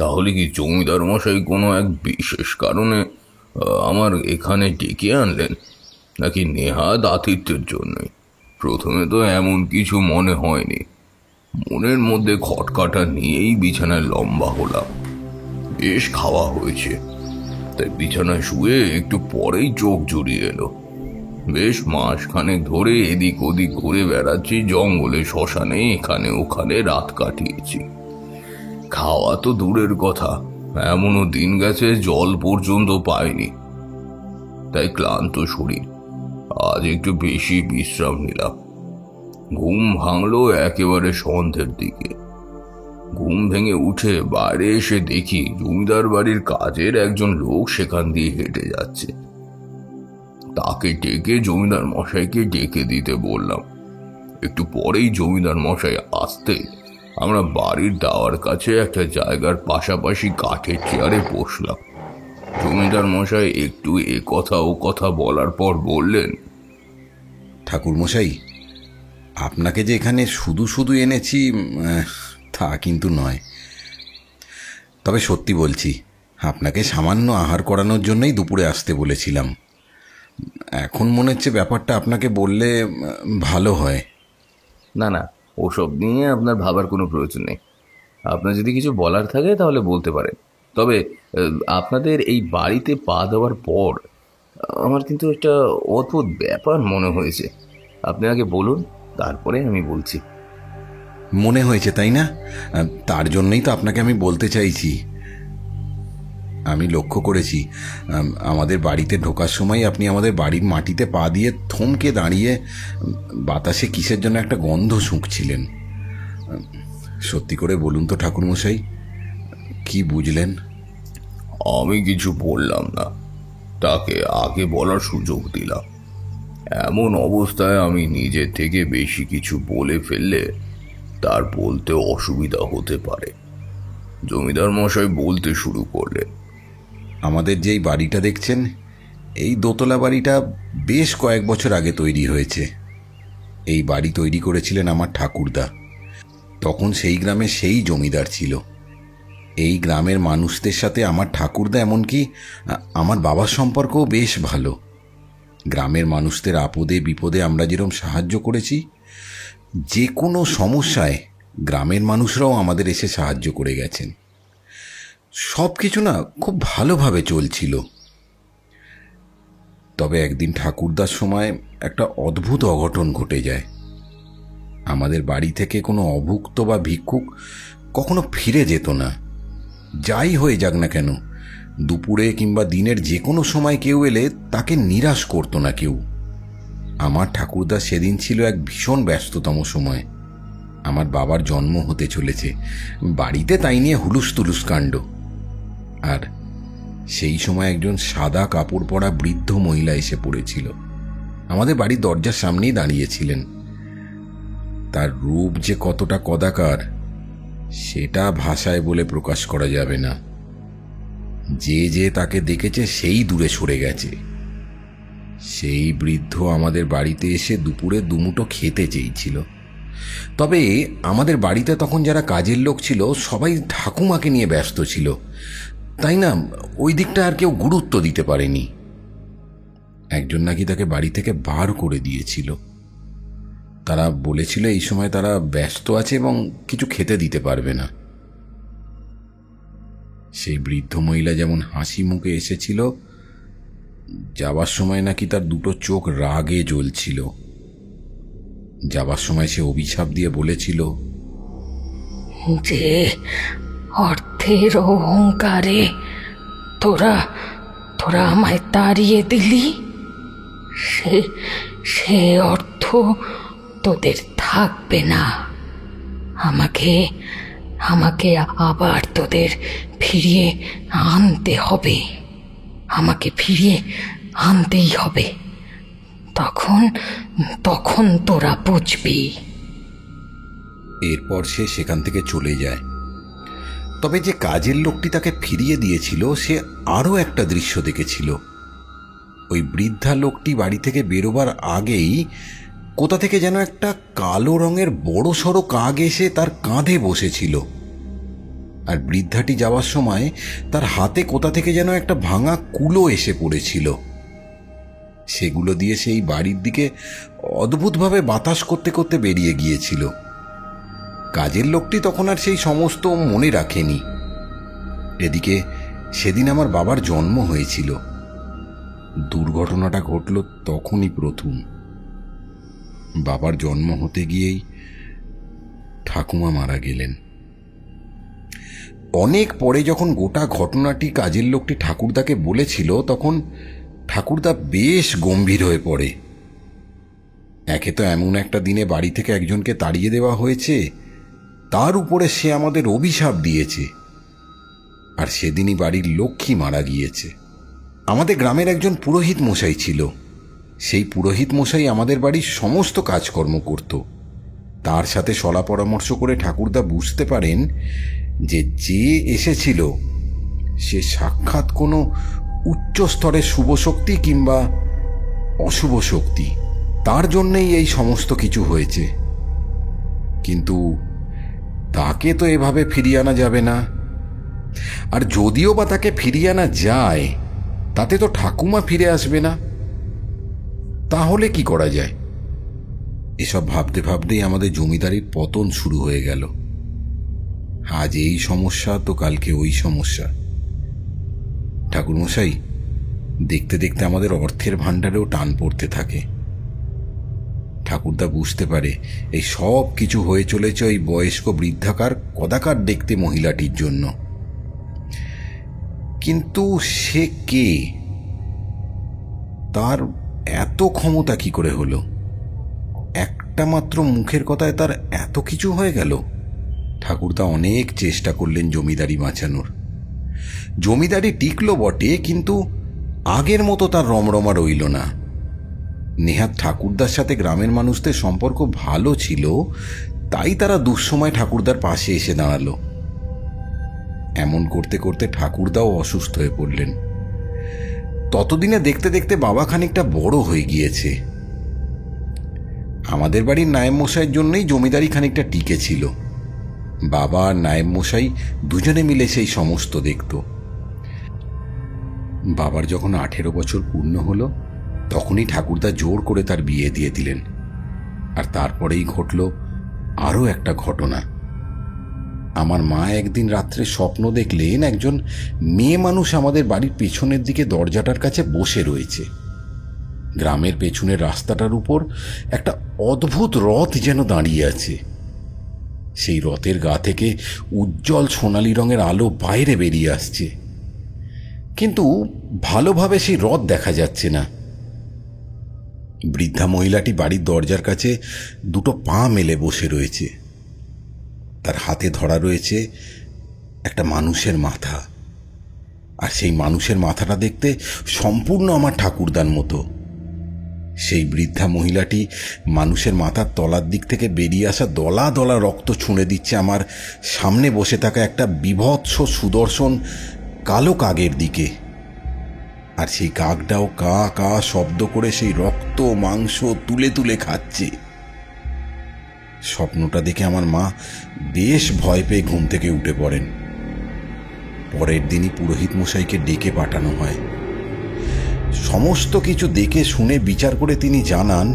তাহলে কি জমিদার মশাই কোনো এক বিশেষ কারণে আমার এখানে ডেকে আনলেন, নাকি নেহাত আতিথ্যের জন্যই? প্রথমে তো এমন কিছু মনে হয়নি। মনের মধ্যে খটকাটা নিয়েই বিছানায় লম্বা হলাম। বেশ খাওয়া হয়েছে, তাই বিছানায় শুয়ে একটু পরেই চোখ জুড়িয়ে এলো। বেশ মাসখানেক ধরে এদিক ওদিক ঘুরে বেড়াচ্ছি, জঙ্গলে শ্মশানে এখানে ওখানে রাত কাটিয়েছি। খাওয়া তো দূরের কথা, এমনও দিন গেছে জল পর্যন্ত পাইনি। তাই ক্লান্ত শরীর, আজ একটু বেশি বিশ্রাম নিলাম। ঘুম ভাঙলো একেবারে সন্ধ্যের দিকে। ঘুম ভেঙে উঠে বাইরে এসে দেখি জমিদার বাড়ির কাজের একজন লোক সেখান দিয়ে হেঁটে যাচ্ছে। তাকে ডেকে জমিদার মশাইকে ডেকে দিতে বললাম। একটু পরেই জমিদার মশাই আসতে আমরা বাড়ির দাওয়ার কাছে একটা জায়গার পাশাপাশি কাঠের চেয়ারে বসলাম। জমিদার মশাই একটু এ কথা ও কথা বলার পর বললেন, ঠাকুর মশাই, আপনাকে যে এখানে শুধু শুধু এনেছি তা কিন্তু নয়। তবে সত্যি বলছি, আপনাকে সামান্য আহার করানোর জন্যই দুপুরে আসতে বলেছিলাম। এখন মনে হচ্ছে ব্যাপারটা আপনাকে বললে ভালো হয়। না না, ওসব নিয়ে আপনার ভাবার কোনো প্রয়োজন নেই। আপনার যদি কিছু বলার থাকে তাহলে বলতে পারেন। তবে আপনাদের এই বাড়িতে পা দেওয়ার পর আমার কিন্তু একটা অদ্ভুত ব্যাপার মনে হয়েছে। আপনি আগে বলুন, তারপরে আমি বলছি। মনে হয়েছে তাই না? তার জন্যই তো আপনাকে আমি বলতে চাইছি। আমি লক্ষ্য করেছি আমাদের বাড়িতে ঢোকার সময় আপনি আমাদের বাড়ির মাটিতে পা দিয়ে থমকে দাঁড়িয়ে বাতাসে কিসের জন্য একটা গন্ধ শুঁকছিলেন। সত্যি করে বলুন তো ঠাকুরমশাই, কি বুঝলেন? আমি কিছু বললাম না, তাকে আগে বলার সুযোগ দিলাম। এমন অবস্থায় আমি নিজের থেকে বেশি কিছু বলে ফেললে তার বলতে অসুবিধা হতে পারে। জমিদার মশাই বলতে শুরু করলেন, আমাদের যেই বাড়িটা দেখছেন, এই দোতলা বাড়িটা বেশ কয়েক বছর আগে তৈরি হয়েছে। এই বাড়ি তৈরি করেছিলেন আমার ঠাকুরদা। তখন সেই গ্রামে সেই জমিদার ছিল। এই গ্রামের মানুষদের সাথে আমার ঠাকুরদা, এমনকি আমার বাবার সম্পর্কও বেশ ভালো। গ্রামের মানুষদের আপদে বিপদে আমরা যেরকম সাহায্য করেছি, যে কোনো সমস্যায় গ্রামের মানুষরাও আমাদের এসে সাহায্য করে গেছেন। সব কিছু না খুব ভালোভাবে চলছিল। তবে একদিন ঠাকুরদার সময় একটা অদ্ভুত অঘটন ঘটে যায়। আমাদের বাড়ি থেকে কোনো অভুক্ত বা ভিক্ষুক কখনো ফিরে যেত না। যাই হয়ে যাক না কেন, দুপুরে কিংবা দিনের যে কোনো সময় কেউ এলে তাকে নিরাশ করতো না কেউ। আমার ঠাকুরদা সেদিন ছিল এক ভীষণ ব্যস্ততম সময়। আমার বাবার জন্ম হতে চলেছে, বাড়িতে তাই নিয়ে হুলুস তুলুস কাণ্ড। আর সেই সময় একজন সাদা কাপড় পরা বৃদ্ধ মহিলা এসে পড়েছিল। আমাদের বাড়ির দরজার সামনেই দাঁড়িয়েছিলেন। তার রূপ যে কতটা কদাকার সেটা ভাষায় বলে প্রকাশ করা যাবে না। যে যে তাকে দেখেছে সেই দূরে সরে গেছে। সেই বৃদ্ধ আমাদের বাড়িতে এসে দুপুরে দুমুঠো খেতে চেয়েছিল। তবে আমাদের বাড়িতে তখন যারা কাজের লোক ছিল সবাই ঠাকুমাকে নিয়ে ব্যস্ত ছিল, তাই না ওই দিকটা আর কেউ গুরুত্ব দিতে পারেনি। একজন নাকি তাকে বাড়ি থেকে বার করে দিয়েছিল। তারা বলেছিল এই সময় তারা ব্যস্ত আছে এবং কিছু খেতে দিতে পারবে না। সেই বৃদ্ধ মহিলা যেমন হাসি মুখে এসেছিল, যাবার সময় নাকি তার দুটো চোখ রাগে জ্বলছিল। যাবার সময় সে অভিশাপ দিয়ে বলেছিল, যে অর্থের অহংকারে তোরা তোরা আমায় তাড়িয়ে দিলি, সে অর্থ তোদের থাকবে না। আমাকে আমাকে আবার তোদের ফিরিয়ে আনতে হবে। আমাকে ফিরিয়ে আনতেই হবে। তখন তখন তোরা বুঝবি। এরপর সে সেখান থেকে চলে যায়। তবে যে কাজের লোকটি তাকে ফিরিয়ে দিয়েছিল সে আরও একটা দৃশ্য দেখেছিল। ওই বৃদ্ধা লোকটি বাড়ি থেকে বেরোবার আগেই কোথা থেকে যেন একটা কালো রঙের বড় সড়ো কাক এসে তার কাঁধে বসেছিল। আর বৃদ্ধাটি যাওয়ার সময় তার হাতে কোথা থেকে যেন একটা ভাঙা কুলো এসে পড়েছিল। সেগুলো দিয়ে সেই বাড়ির দিকে অদ্ভুতভাবে বাতাস করতে করতে বেরিয়ে গিয়েছিল। কাজের লোকটি তখন আর সেই সমস্ত মনে রাখেনি। এদিকে সেদিন আমার বাবার জন্ম হয়েছিল। দুর্ঘটনাটা ঘটল তখনই প্রথম। বাবার জন্ম হতে গিয়েই ঠাকুমা মারা গেলেন। অনেক পরে যখন গোটা ঘটনাটি কাজের লোকটি ঠাকুরদাকে বলেছিল, তখন ঠাকুরদা বেশ গম্ভীর হয়ে পড়ে। একে তো এমন একটা দিনে বাড়ি থেকে একজনকে তাড়িয়ে দেওয়া হয়েছে, তার উপরে সে আমাদের অভিশাপ দিয়েছে, আর সেদিনই বাড়ির লক্ষ্মী মারা গিয়েছে। আমাদের গ্রামের একজন পুরোহিত মশাই ছিল। সেই পুরোহিত মশাই আমাদের বাড়ির সমস্ত কাজকর্ম করত। তার সাথে সলা পরামর্শ করে ঠাকুরদা বুঝতে পারেন যে এসেছিল সে সাক্ষাৎ কোনো উচ্চ স্তরের শুভ শক্তি কিংবা অশুভ শক্তি। তার জন্যেই এই সমস্ত কিছু হয়েছে। কিন্তু তাকে তো এভাবে ফিরিয়ে আনা যাবে না। আর যদিও বা তাকে ফিরিয়ে আনা যায়, তাতে তো ঠাকুমা ফিরে আসবে না। তাহলে কি করা যায়? এসব ভাবতে ভাবতেই আমাদের জমিদারির পতন শুরু হয়ে গেল। আজ এই সমস্যা তো কালকে ওই সমস্যা। ঠাকুরমশাই, দেখতে দেখতে আমাদের অর্থের ভাণ্ডারেও টান পড়তে থাকে। ঠাকুরদা বুঝতে পারে এই সব কিছু হয়ে চলেছে ওই বয়স্ক বৃদ্ধাকার কদাকার দেখতে মহিলাটির জন্য। কিন্তু সে কে? তার এত ক্ষমতা কি করে হলো? একটা মাত্র মুখের কথায় তার এত কিছু হয়ে গেল। ঠাকুরদা অনেক চেষ্টা করলেন জমিদারি বাঁচানোর। জমিদারি টিকলো বটে, কিন্তু আগের মতো তার রমরমা রইল না। নেহাত ঠাকুরদার সাথে গ্রামের মানুষদের সম্পর্ক ভালো ছিল, তাই তারা দুঃসময় ঠাকুরদার পাশে এসে দাঁড়ালো। এমন করতে করতে ঠাকুরদাও অসুস্থ হয়ে পড়লেন। ততদিনে দেখতে দেখতে বাবা খানিকটা বড় হয়ে গিয়েছে। আমাদের বাড়ির নায়েব মশাইয়ের জন্যই জমিদারি খানিকটা টিকে ছিল। বাবা আর নায়েব মশাই দুজনে মিলে সেই সমস্ত দেখত। বাবার যখন 18 বছর পূর্ণ হলো, তখনই ঠাকুরদা জোর করে তার বিয়ে দিয়ে দিলেন। আর তারপরেই ঘটল আরও একটা ঘটনা। আমার মা একদিন রাত্রে স্বপ্ন দেখলেন একজন মেয়ে মানুষ আমাদের বাড়ির পেছনের দিকে দরজাটার কাছে বসে রয়েছে। গ্রামের পেছনের রাস্তাটার উপর একটা অদ্ভুত রথ যেন দাঁড়িয়ে আছে। সেই রথের গা থেকে উজ্জ্বল সোনালী রঙের আলো বাইরে বেরিয়ে আসছে, কিন্তু ভালোভাবে সেই রথ দেখা যাচ্ছে না। বৃদ্ধা মহিলাটি বাড়ির দরজার কাছে দুটো পা মেলে বসে রয়েছে। তার হাতে ধরা রয়েছে একটা মানুষের মাথা, আর সেই মানুষের মাথাটা দেখতে সম্পূর্ণ আমার ঠাকুরদার মতো। সেই বৃদ্ধা মহিলাটি মানুষের মাথার তলার দিক থেকে বেরিয়ে আসা দলা দলা রক্ত ছুঁড়ে দিচ্ছে আমার সামনে বসে থাকা একটা বিভৎস সুদর্শন কালো কাকের দিকে। আর সেই কাকটাও কা কা শব্দ করে সেই রক্ত মাংস তুলে তুলে খাচ্ছে। স্বপ্নটা দেখে আমার মা বেশ ভয় পেয়ে ঘুম থেকে উঠে পড়েন। পরের দিনই পুরোহিত মশাইকে ডেকে পাঠানো হয়। সমস্ত কিছু দেখে শুনে বিচার করে তিনি জানান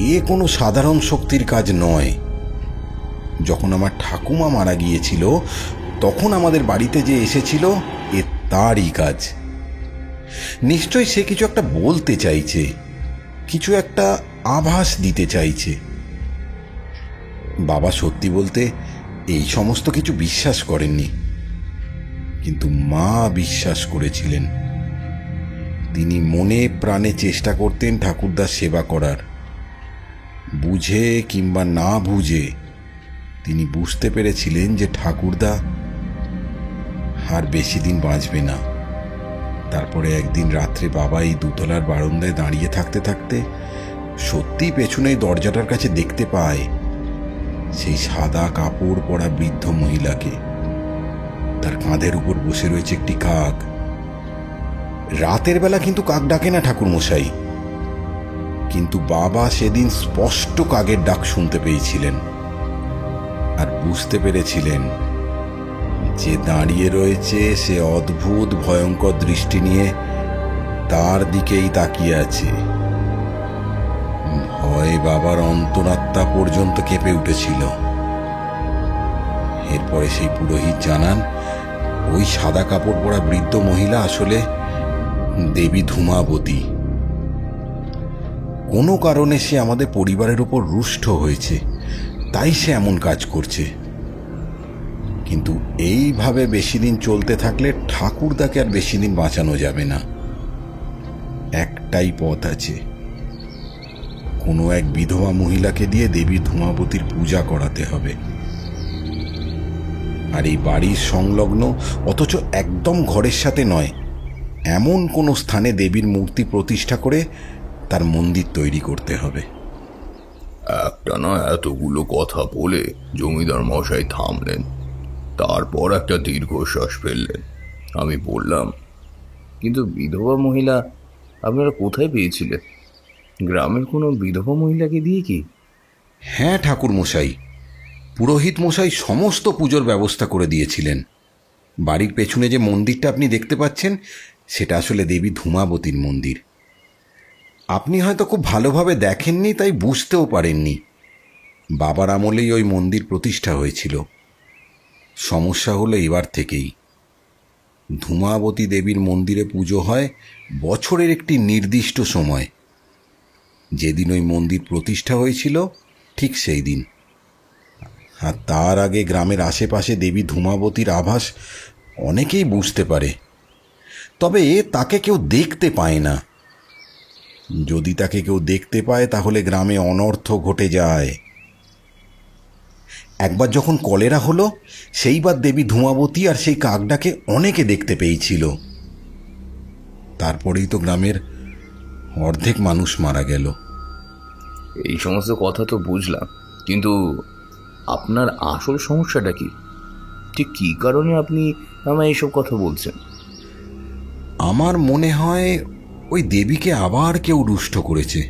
এ কোনো সাধারণ শক্তির কাজ নয়। যখন আমার ঠাকুমা মারা গিয়েছিল, তখন আমাদের বাড়িতে যে এসেছিল এ তারই কাজ। নিশ্চয়ই সে কিছু একটা বলতে চাইছে, কিছু একটা আভাস দিতে চাইছে। বাবা সত্যি বলতে এই সমস্ত কিছু বিশ্বাস করেননি, কিন্তু মা বিশ্বাস করেছিলেন। তিনি মনে প্রাণে চেষ্টা করতেন ঠাকুরদার সেবা করার। বুঝে কিংবা না বুঝে তিনি বুঝতে পেরেছিলেন যে ঠাকুরদা আর বেশি দিন বাঁচবে না। তারপরে একদিন রাত্রে বাবা এই দোতলার বারান্দায় দাঁড়িয়ে থাকতে থাকতে সত্যিই পেছনে দরজাটার কাছে দেখতে পায় সেই সাদা কাপড় পরা বৃদ্ধ মহিলাকে। তার কাঁধের উপর বসে রয়েছে একটি কাক। রাতের বেলা কিন্তু কাক ডাকে না ঠাকুরমশাই, কিন্তু বাবা সেদিন স্পষ্ট কাকের ডাক শুনতে পেয়েছিলেন আর বুঝতে পেরেছিলেন যে দাঁড়িয়ে রয়েছে সে অদ্ভুত ভয়ঙ্কর দৃষ্টি নিয়ে তার দিকেই তাকিয়ে আছে। ভয় বাবার অন্তরাত্মা পর্যন্ত কেঁপে উঠেছিল। এরপরে সেই পুরোহিত জানান, ওই সাদা কাপড় পরা বৃদ্ধ মহিলা আসলে দেবী ধূমাবতী। কোনো কারণে সে আমাদের পরিবারের উপর রুষ্ট হয়েছে, তাই সে এমন কাজ করছে। কিন্তু এইভাবে বেশি দিন চলতে থাকলে ঠাকুরদাকে আর বেশি দিন বাঁচানো যাবে না। একটাই পথ আছে, কোনো এক বিধবা মহিলাকে দিয়ে দেবী ধূমাবতীর পূজা করাতে হবে। আর এই বাড়ির সংলগ্ন, অথচ একদম ঘরের সাথে নয়, এমন কোনো স্থানে দেবীর মূর্তি প্রতিষ্ঠা করে তার মন্দির তৈরি করতে হবে। একটা না এতগুলো কথা বলে জমিদার মশাই থামলেন। তারপর একটা দীর্ঘশ্বাস ফেললেন। আমি বললাম, কিন্তু বিধবা মহিলা আপনারা কোথায় পেয়েছিলেন? গ্রামের কোনো বিধবা মহিলাকে দিয়ে কি? হ্যাঁ ঠাকুর মশাই, পুরোহিত মশাই সমস্ত পুজোর ব্যবস্থা করে দিয়েছিলেন। বাড়ির পেছনে যে মন্দিরটা আপনি দেখতে পাচ্ছেন, সেটা আসলে দেবী ধূমাবতীর মন্দির। আপনি হয়তো খুব ভালোভাবে দেখেননি, তাই বুঝতেও পারেননি। বাবার আমলেই ওই মন্দির প্রতিষ্ঠা হয়েছিল। সমস্যা হলো এবার থেকেই। ধূমাবতী দেবীর মন্দিরে পুজো হয় বছরের একটি নির্দিষ্ট সময়। যেদিন ওই মন্দির প্রতিষ্ঠা হয়েছিল ঠিক সেই দিন। আর তার আগে গ্রামের আশেপাশে দেবী ধূমাবতীর আভাস অনেকেই বুঝতে পারে, তবে তাকে কেউ দেখতে পায় না। যদি তাকে কেউ দেখতে পায় তাহলে গ্রামে অনর্থ ঘটে যায়। একবার যখন কলেরা হলো, সেইবার দেবী ধূমাবতী আর সেই কাকডাকে অনেকে দেখতে পেয়েছিল। তারপরেই তো গ্রামের অর্ধেক মানুষ মারা গেল। এই সমস্ত কথা তো বুঝলাম, কিন্তু আপনার আসল সমস্যাটা কি? ঠিক কী কারণে আপনি আমায় এইসব কথা বলছেন? আমার মনে হয় ওই দেবীকে আবার কেউ রুষ্ট করেছে।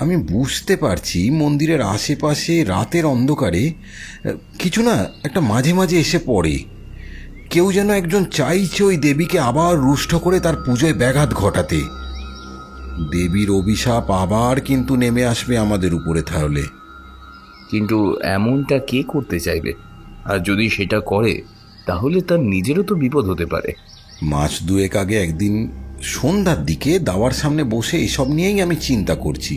আমি বুঝতে পারছি মন্দিরের আশেপাশে রাতের অন্ধকারে কিছু না একটা মাঝে মাঝে এসে পড়ে। কেউ যেন একজন চাইছে ওই দেবীকে আবার রুষ্ট করে তার পুজোয় ব্যাঘাত ঘটাতে। দেবীর অভিশাপ আবার কিন্তু নেমে আসবে আমাদের উপরে তাহলে। কিন্তু এমনটা কে করতে চাইবে? আর যদি সেটা করে তাহলে তার নিজেরও তো বিপদ হতে পারে। মাস দুয়েক আগে একদিন সন্ধ্যার দিকে দাওয়ার সামনে বসে এসব নিয়েই আমি চিন্তা করছি।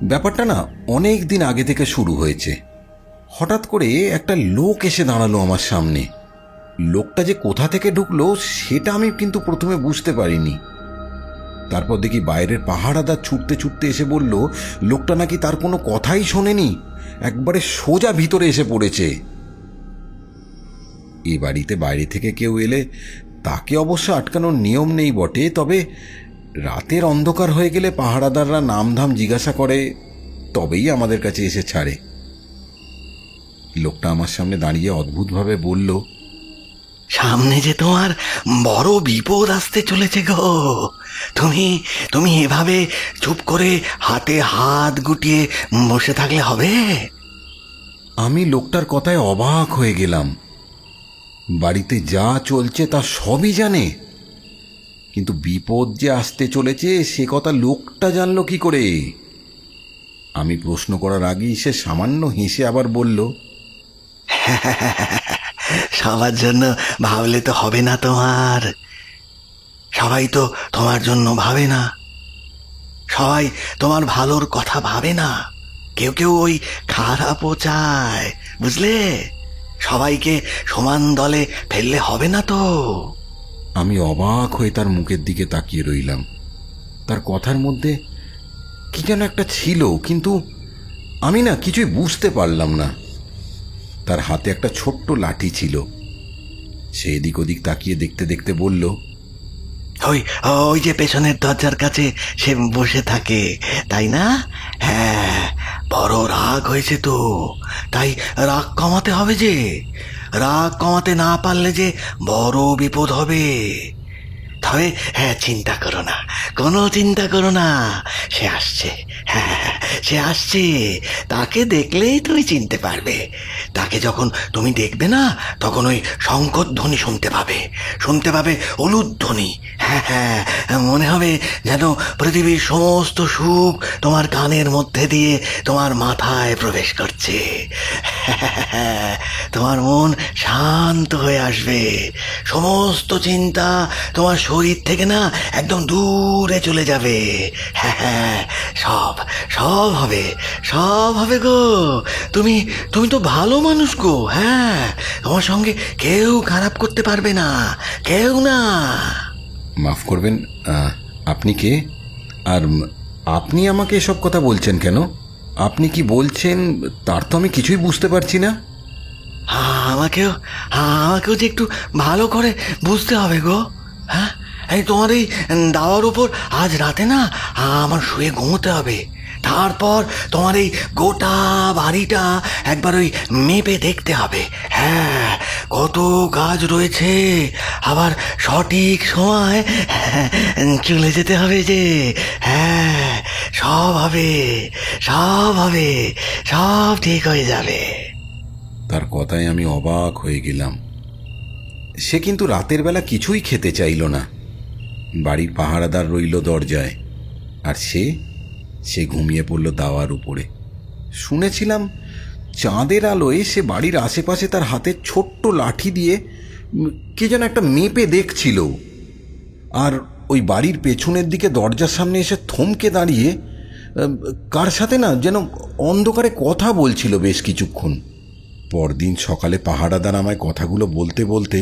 ব্যাপারটা না অনেক দিন আগে থেকে শুরু হয়েছে। হঠাৎ করে একটা লোক এসে দাঁড়ালো আমার সামনে। লোকটা যে কোথা থেকে ঢুকলো সেটা আমি কিন্তু প্রথমে বুঝতে পারিনি। তারপর দেখি বাইরের পাহারাদার ছুটতে ছুটতে এসে বলল, লোকটা নাকি তার কোনো কথাই শোনেনি, একবারে সোজা ভিতরে এসে পড়েছে। এ বাড়িতে বাইরে থেকে কেউ এলে তাকে অবশ্য আটকানোর নিয়ম নেই বটে, তবে রাতের অন্ধকার হয়ে গেলে পাহারাদাররা নামধাম জিজ্ঞাসা করে, তবেই আমাদের কাছে এসে ছাড়ে। লোকটা আমার সামনে দাঁড়িয়ে অদ্ভুতভাবে বলল, সামনে যে তোমার বড় বিপদ আসতে চলেছে গো। তুমি তুমি এভাবে চুপ করে হাতে হাত গুটিয়ে বসে থাকলে হবে? আমি লোকটার কথায় অবাক হয়ে গেলাম। বাড়িতে যা চলছে তা সবই জানে, কিন্তু বিপদ যে আসতে চলেছে সে কথা লোকটা জানলো কি করে? আমি প্রশ্ন করার আগেই সে সামান্য হেসে আবার বলল, সবার জন্য ভাবলে তো হবে না তোমার। সবাই তো তোমার জন্য ভাবে না, সবাই তোমার ভালোর কথা ভাবে না। কেউ কেউ ওই খারাপও চায়, বুঝলে? সবাইকে সমান দলে ফেললে হবে না তো। আমি অবাক হয়ে তার মুখের দিকে তাকিয়ে রইলাম। তার কথার মধ্যে কি যেন একটা ছিল, কিন্তু আমি না কিছুই বুঝতে পারলাম না। তার হাতে একটা ছোট্ট লাঠি ছিল। সে এদিক ওদিক তাকিয়ে দেখতে দেখতে বলল, ওই ওই যে পেছনের দরজার কাছে সে বসে থাকে, তাই না? হ্যাঁ, বড় রাগ হয়েছে তো, তাই রাগ কমাতে হবে। যে রাগ কমাতে না পারলে যে বড় বিপদ হবে। তবে হ্যাঁ, চিন্তা করো না, কোনো চিন্তা করো না, সে আসছে। হ্যাঁ, সে আসছে। তাকে দেখলেই তুমি চিনতে পারবে। তাকে যখন তুমি দেখবে না, তখন ওই শঙ্খধ্বনি শুনতে পাবে উলুধ্বনি। হ্যাঁ হ্যাঁ, মনে হবে যেন পৃথিবীর সমস্ত সুখ তোমার কানের মধ্যে দিয়ে তোমার মাথায় প্রবেশ করছে। তোমার মন শান্ত হয়ে আসবে, সমস্ত চিন্তা তোমার শরীর থেকে না একদম দূরে চলে যাবে। হ্যাঁ, সব সব হবে, সব হবে গো। তুমি তুমি তো ভালো মানুষ গো। হ্যাঁ, তোমার সঙ্গে কেউ খারাপ করতে পারবে না, কেউ না। মাফ করবেন, আপনি কে? আর আপনি আমাকে এসব কথা বলছেন কেন? আপনি কি বলছেন তার তো আমি কিছুই বুঝতে পারছি না। আমাকেও যে একটু ভালো করে বুঝতে হবে গো। হ্যাঁ, এই তোমার এই দাওয়ার উপর আজ রাতে না আমার শুয়ে ঘুমোতে হবে। তারপর তোমার এই গোটা বাড়িটা একবার ওই মেপে দেখতে হবে। হ্যাঁ, কত কাজ রয়েছে, আবার সঠিক সময় চলে যেতে হবে যে। হ্যাঁ, সব হবে, সব হবে, সব ঠিক হয়ে যাবে। তার কথায় আমি অবাক হয়ে গেলাম। সে কিন্তু রাতের বেলা কিছুই খেতে চাইল না। বাড়ির পাহারাদার রইল দরজায়, আর সে ঘুমিয়ে পড়ল দাওয়ার উপরে। শুনেছিলাম চাঁদের আলোয় সে বাড়ির আশেপাশে তার হাতের ছোট্ট লাঠি দিয়ে কে যেন একটা মেপে দেখছিল, আর ওই বাড়ির পেছনের দিকে দরজার সামনে এসে থমকে দাঁড়িয়ে কার সাথে না যেন অন্ধকারে কথা বলছিল বেশ কিছুক্ষণ। পরদিন সকালে পাহারাদার আমায় কথাগুলো বলতে বলতে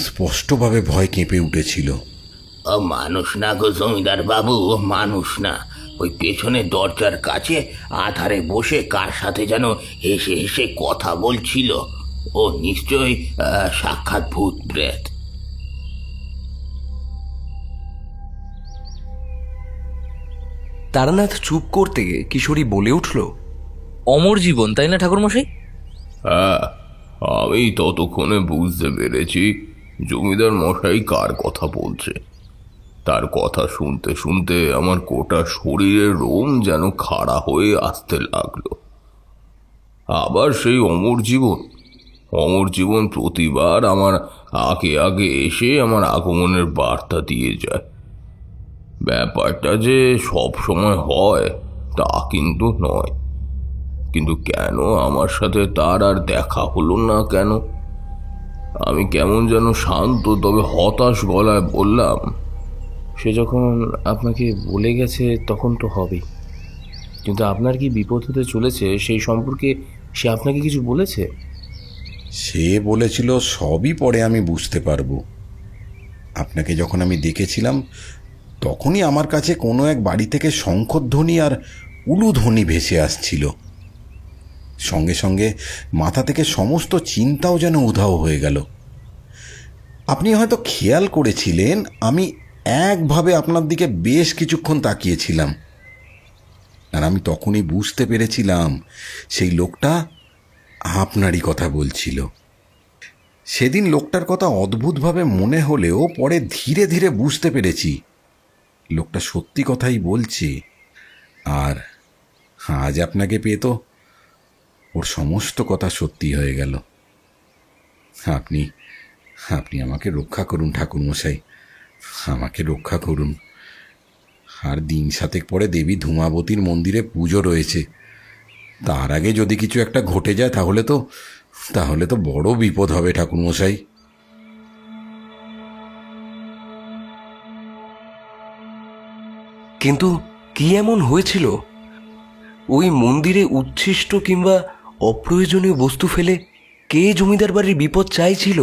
স্পষ্টভাবে ভয় কেঁপে উঠেছিল। মানুষ না গো জমিদার বাবু, মানুষ না। ওই পেছনে দরজার কাছে আধারে বসে কার সাথে যেন হেসে হেসে কথা বলছিল। ও নিশ্চয়ই সাক্ষাৎ ভূত প্রেত। তারানাথ চুপ করতে গিয়ে কিশোরী বলে উঠল, অমর জীবন, তাই না ঠাকুরমশাই? হ্যাঁ, আমি ততক্ষণে বুঝতে পেরেছি জমিদার মশাই কার কথা বলছে। তার কথা শুনতে শুনতে আমার গোটা শরীরের রোম যেন খাড়া হয়ে আসতে লাগলো। আবার সেই অমর জীবন প্রতিবার আমার আগে আগে এসে আমার আগমনের বার্তা দিয়ে যায়। ব্যাপারটা যে সব সময় হয় তা কিন্তু নয়। কিন্তু কেন আমার সাথে তার আর দেখা হলো না কেন? আমি কেমন যেন শান্ত তবে হতাশ গলায় বললাম, সে যখন আপনাকে বলে গেছে তখন তো হবেই, কিন্তু আপনার কি বিপদ হতে চলেছে সেই সম্পর্কে সে আপনাকে কিছু বলেছে? সে বলেছিল সবই পরে আমি বুঝতে পারবো। আপনাকে যখন আমি দেখেছিলাম তখনই আমার কাছে কোনো এক বাড়ি থেকে শঙ্খধ্বনি আর উলুধ্বনি ভেসে আসছিল। সঙ্গে সঙ্গে মাথা থেকে সমস্ত চিন্তাও যেন উধাও হয়ে গেল। আপনি হয়তো খেয়াল করেছিলেন আমি একভাবে আপনার দিকে বেশ কিছুক্ষণ তাকিয়েছিলাম, আর আমি তখনই বুঝতে পেরেছিলাম সেই লোকটা আপনারই কথা বলছিল। সেদিন লোকটার কথা অদ্ভুতভাবে মনে হলেও পরে ধীরে ধীরে বুঝতে পেরেছি লোকটা সত্যি কথাই বলছে। আর আজ আপনাকে পেয়ে তো ওর সমস্ত কথা সত্যি হয়ে গেল। আপনি আপনি আমাকে রক্ষা করুন ঠাকুরমশাই, আমাকে রক্ষা করুন। আর দিন সাতেক পরে দেবী ধূমাবতীর মন্দিরে পুজো রয়েছে। তার আগে যদি কিছু একটা ঘটে যায় তাহলে তো বড় বিপদ হবে ঠাকুরমশাই। কিন্তু কি এমন হয়েছিল? ওই মন্দিরে উচ্ছিষ্ট কিংবা অপ্রয়োজনীয় বস্তু ফেলে কে জমিদার বাড়ির বিপদ চাইছিল?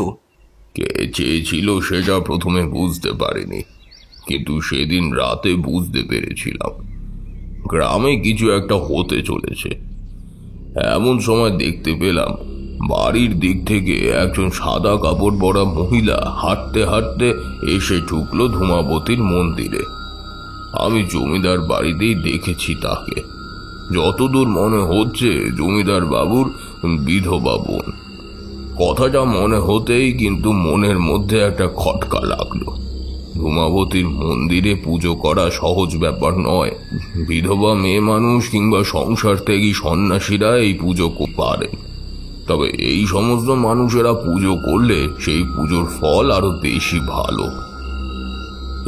কে চেয়েছিল সেটা প্রথমে বুঝতে পারিনি, কিন্তু সেদিন রাতে বুঝতে পেরেছিলাম গ্রামে কিছু একটা হতে চলেছে। এমন সময় দেখতে পেলাম বাড়ির দিক থেকে একজন সাদা কাপড় পরা মহিলা হাঁটতে হাঁটতে এসে ঢুকলো ধূমাবতীর মন্দিরে। আমি জমিদার বাড়িতেই দেখেছি তাকে। যতদূর মনে হচ্ছে জমিদার বাবুর বিধবা বোন। কথাটা মনে হতেই কিন্তু মনের মধ্যে একটা খটকা লাগলো। ধূমাবতীর মন্দিরে পুজো করা সহজ ব্যাপার নয়। বিধবা মেয়ে মানুষ কিংবা সংসার ত্যাগী সন্ন্যাসীরা এই পুজো পারেন, তবে এই সমস্ত মানুষেরা পুজো করলে সেই পুজোর ফল আরো বেশি ভালো।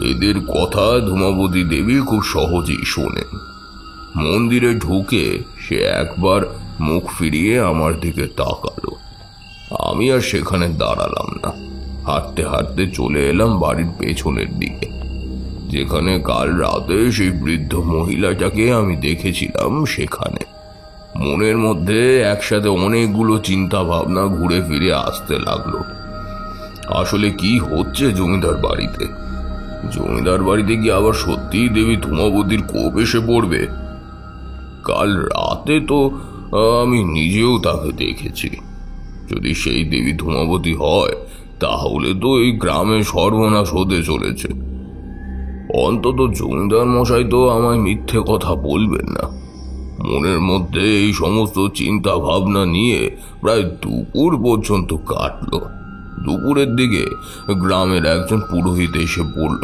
এদের কথা ধূমাবতী দেবী খুব সহজেই শোনেন। মন্দিরে ঢুকে সে একবার মুখ ফিরিয়ে আমার দিকে তাকালো। আমি আর সেখানে দাঁড়ালাম না, হাঁটতে হাঁটতে চলে এলাম বাড়ির পেছনের দিকে, যেখানে কাল রাতে সেই বৃদ্ধ মহিলাটাকে আমি দেখেছিলাম। সেখানে মনের মধ্যে একসাথে অনেকগুলো চিন্তা ভাবনা ঘুরে ফিরে আসতে লাগলো। আসলে কি হচ্ছে জমিদার বাড়িতে? জমিদার বাড়িতে কি আবার সত্যিই দেবী ধূমাবতীর কোপ এসে পড়বে? কাল রাতে তো আমি নিজেও তাকে দেখেছি। যদি সেই দেবী ধূমাবতী হয় তাহলে তো এই গ্রামে সর্বনাশ হতে চলেছে। অন্তত জমিদার মশাই তো আমায় মিথ্যে কথা বলবেন না। মনের মধ্যে এই সমস্ত চিন্তা ভাবনা নিয়ে প্রায় দুপুর পর্যন্ত কাটলো। দুপুরের দিকে গ্রামের একজন পুরোহিত এসে পড়ল।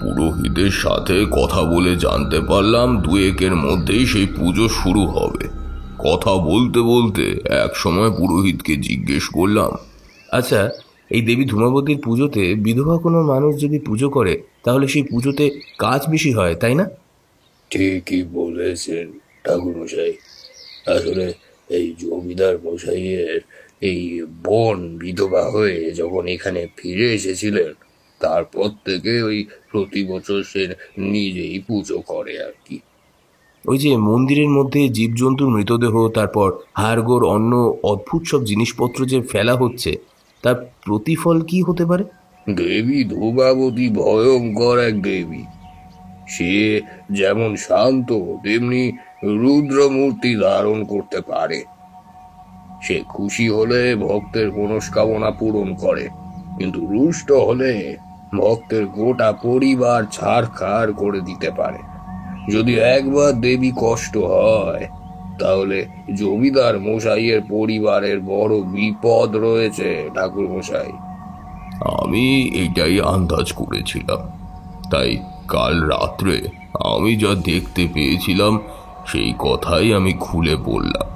পুরোহিতের সাথে কথা বলে জানতে পারলাম 2-1 মধ্যেই সেই পুজো শুরু হবে। কথা বলতে বলতে এক সময় পুরোহিতকে জিজ্ঞেস করলাম, আচ্ছা, এই দেবী ধূমাবতীর পুজোতে বিধবা কোনো মানুষ যদি পুজো করে তাহলে সেই পুজোতে কাজ বেশি হয়, তাই না? ঠিকই বলেছেন ঠাকুরমশাই। আসলে এই জমিদার মশাইয়ের এই বোন বিধবা হয়ে যখন এখানে ফিরে এসেছিলেন, তারপর থেকে ওই প্রতি বছর সে নিজেই পুজো করে আর কি। ওই যে মন্দিরের মধ্যে জীবজন্তুর মৃতদেহ, তারপর হাড়গোড়, অন্য অদ্ভুত সব জিনিসপত্র যে ফেলা হচ্ছে, তার প্রতিফল কি হতে পারে? দেবী ধূমাবতী ভয়ঙ্কর এক দেবী। সে যেমন শান্ত তেমনি রুদ্রমূর্তি ধারণ করতে পারে। সে খুশি হলে ভক্তের মনস্কামনা পূরণ করে, কিন্তু রুষ্ট হলে ভক্তের গোটা পরিবার ছাড়খাড় করে দিতে পারে। যদি একবার দেবী কষ্ট হয় তাহলে জমিদার মশাইয়ের পরিবারের বড় বিপদ রয়েছে ঠাকুর মশাই। আমি এটাই আন্দাজ করেছিলাম। তাই কাল রাত্রে আমি যা দেখতে পেয়েছিলাম সেই কথাই আমি খুলে বললাম।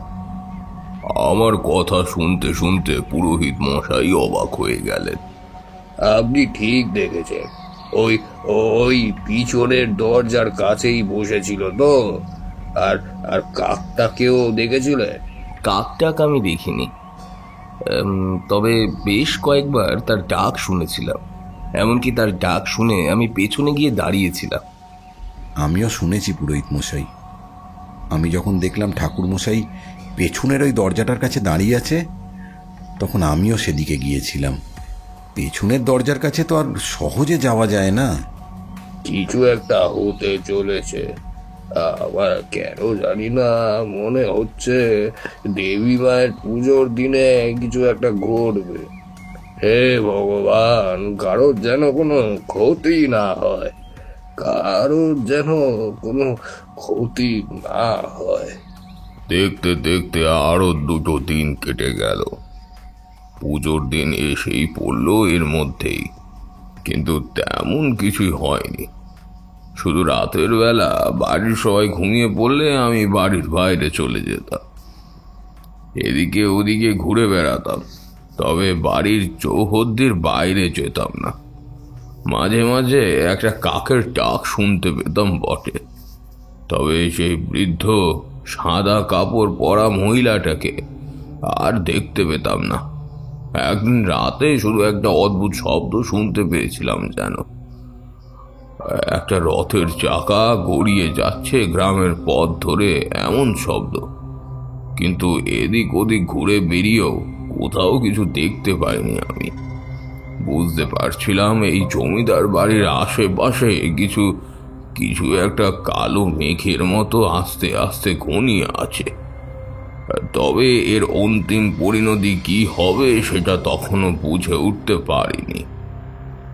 আমার কথা শুনতে শুনতে পুরোহিত মশাই অবাক হয়ে গেলেন। আপনি ঠিক দেখেছেন। ওই ওই পিছনের দরজার কাছেই বসেছিল তো? আর আর কাকটাকেও দেখেছিলেন? কাকটাক আমি দেখিনি, তবে বেশ কয়েকবার তার ডাক শুনেছিলাম। এমনকি তার ডাক শুনে আমি পেছনে গিয়ে দাঁড়িয়েছিলাম। আমিও শুনেছি পুরোহিত মশাই। আমি যখন দেখলাম ঠাকুর মশাই পেছনের ওই দরজাটার কাছে দাঁড়িয়ে আছে, তখন আমিও সেদিকে গিয়েছিলাম। পেছনের দরজার কাছে তো আর সহজে যাওয়া যায় না। কিছু একটা হতে চলেছে। আমার কেন জানি না মনে হচ্ছে দেবী মায়ের পুজোর দিনে কিছু একটা ঘটবে। হে ভগবান, কারোর যেন কোনো ক্ষতি না হয়, কারোর যেন কোনো ক্ষতি না হয়। দেখতে দেখতে আরো 2 দিন কেটে গেল। পুজোর দিন এসেই পড়লো এর মধ্যেই, কিন্তু তেমন কিছুই হয়নি। শুধু রাতের বেলা বাড়ির সবাই ঘুমিয়ে পড়লে আমি বাড়ির বাইরে চলে যেতাম, এদিকে ওদিকে ঘুরে বেড়াতাম, তবে বাড়ির চৌহদ্দির বাইরে যেতাম না। মাঝে মাঝে একটা কাকের ডাক শুনতে পেতাম বটে, তবে সেই বৃদ্ধ সাদা কাপড় পরা মহিলাটাকে আর দেখতে পেতাম না। একদিন রাতে শুধু একটা অদ্ভুত শব্দ শুনতে পেয়েছিলাম, যেন একটা রথের চাকা গড়িয়ে যাচ্ছে গ্রামের পথ ধরে, এমন শব্দ। কিন্তু এদিক ওদিক ঘুরে বেরিয়েও কোথাও কিছু দেখতে পাইনি আমি। বুঝতে পারছিলাম এই জমিদার বাড়ির আশেপাশে কিছু কিছু একটা কালো মেঘের মতো আস্তে আস্তে ঘনিয়ে আছে। তবে এর অন্তিম পরিণতি কি হবে সেটা তখনও বুঝে উঠতে পারিনি।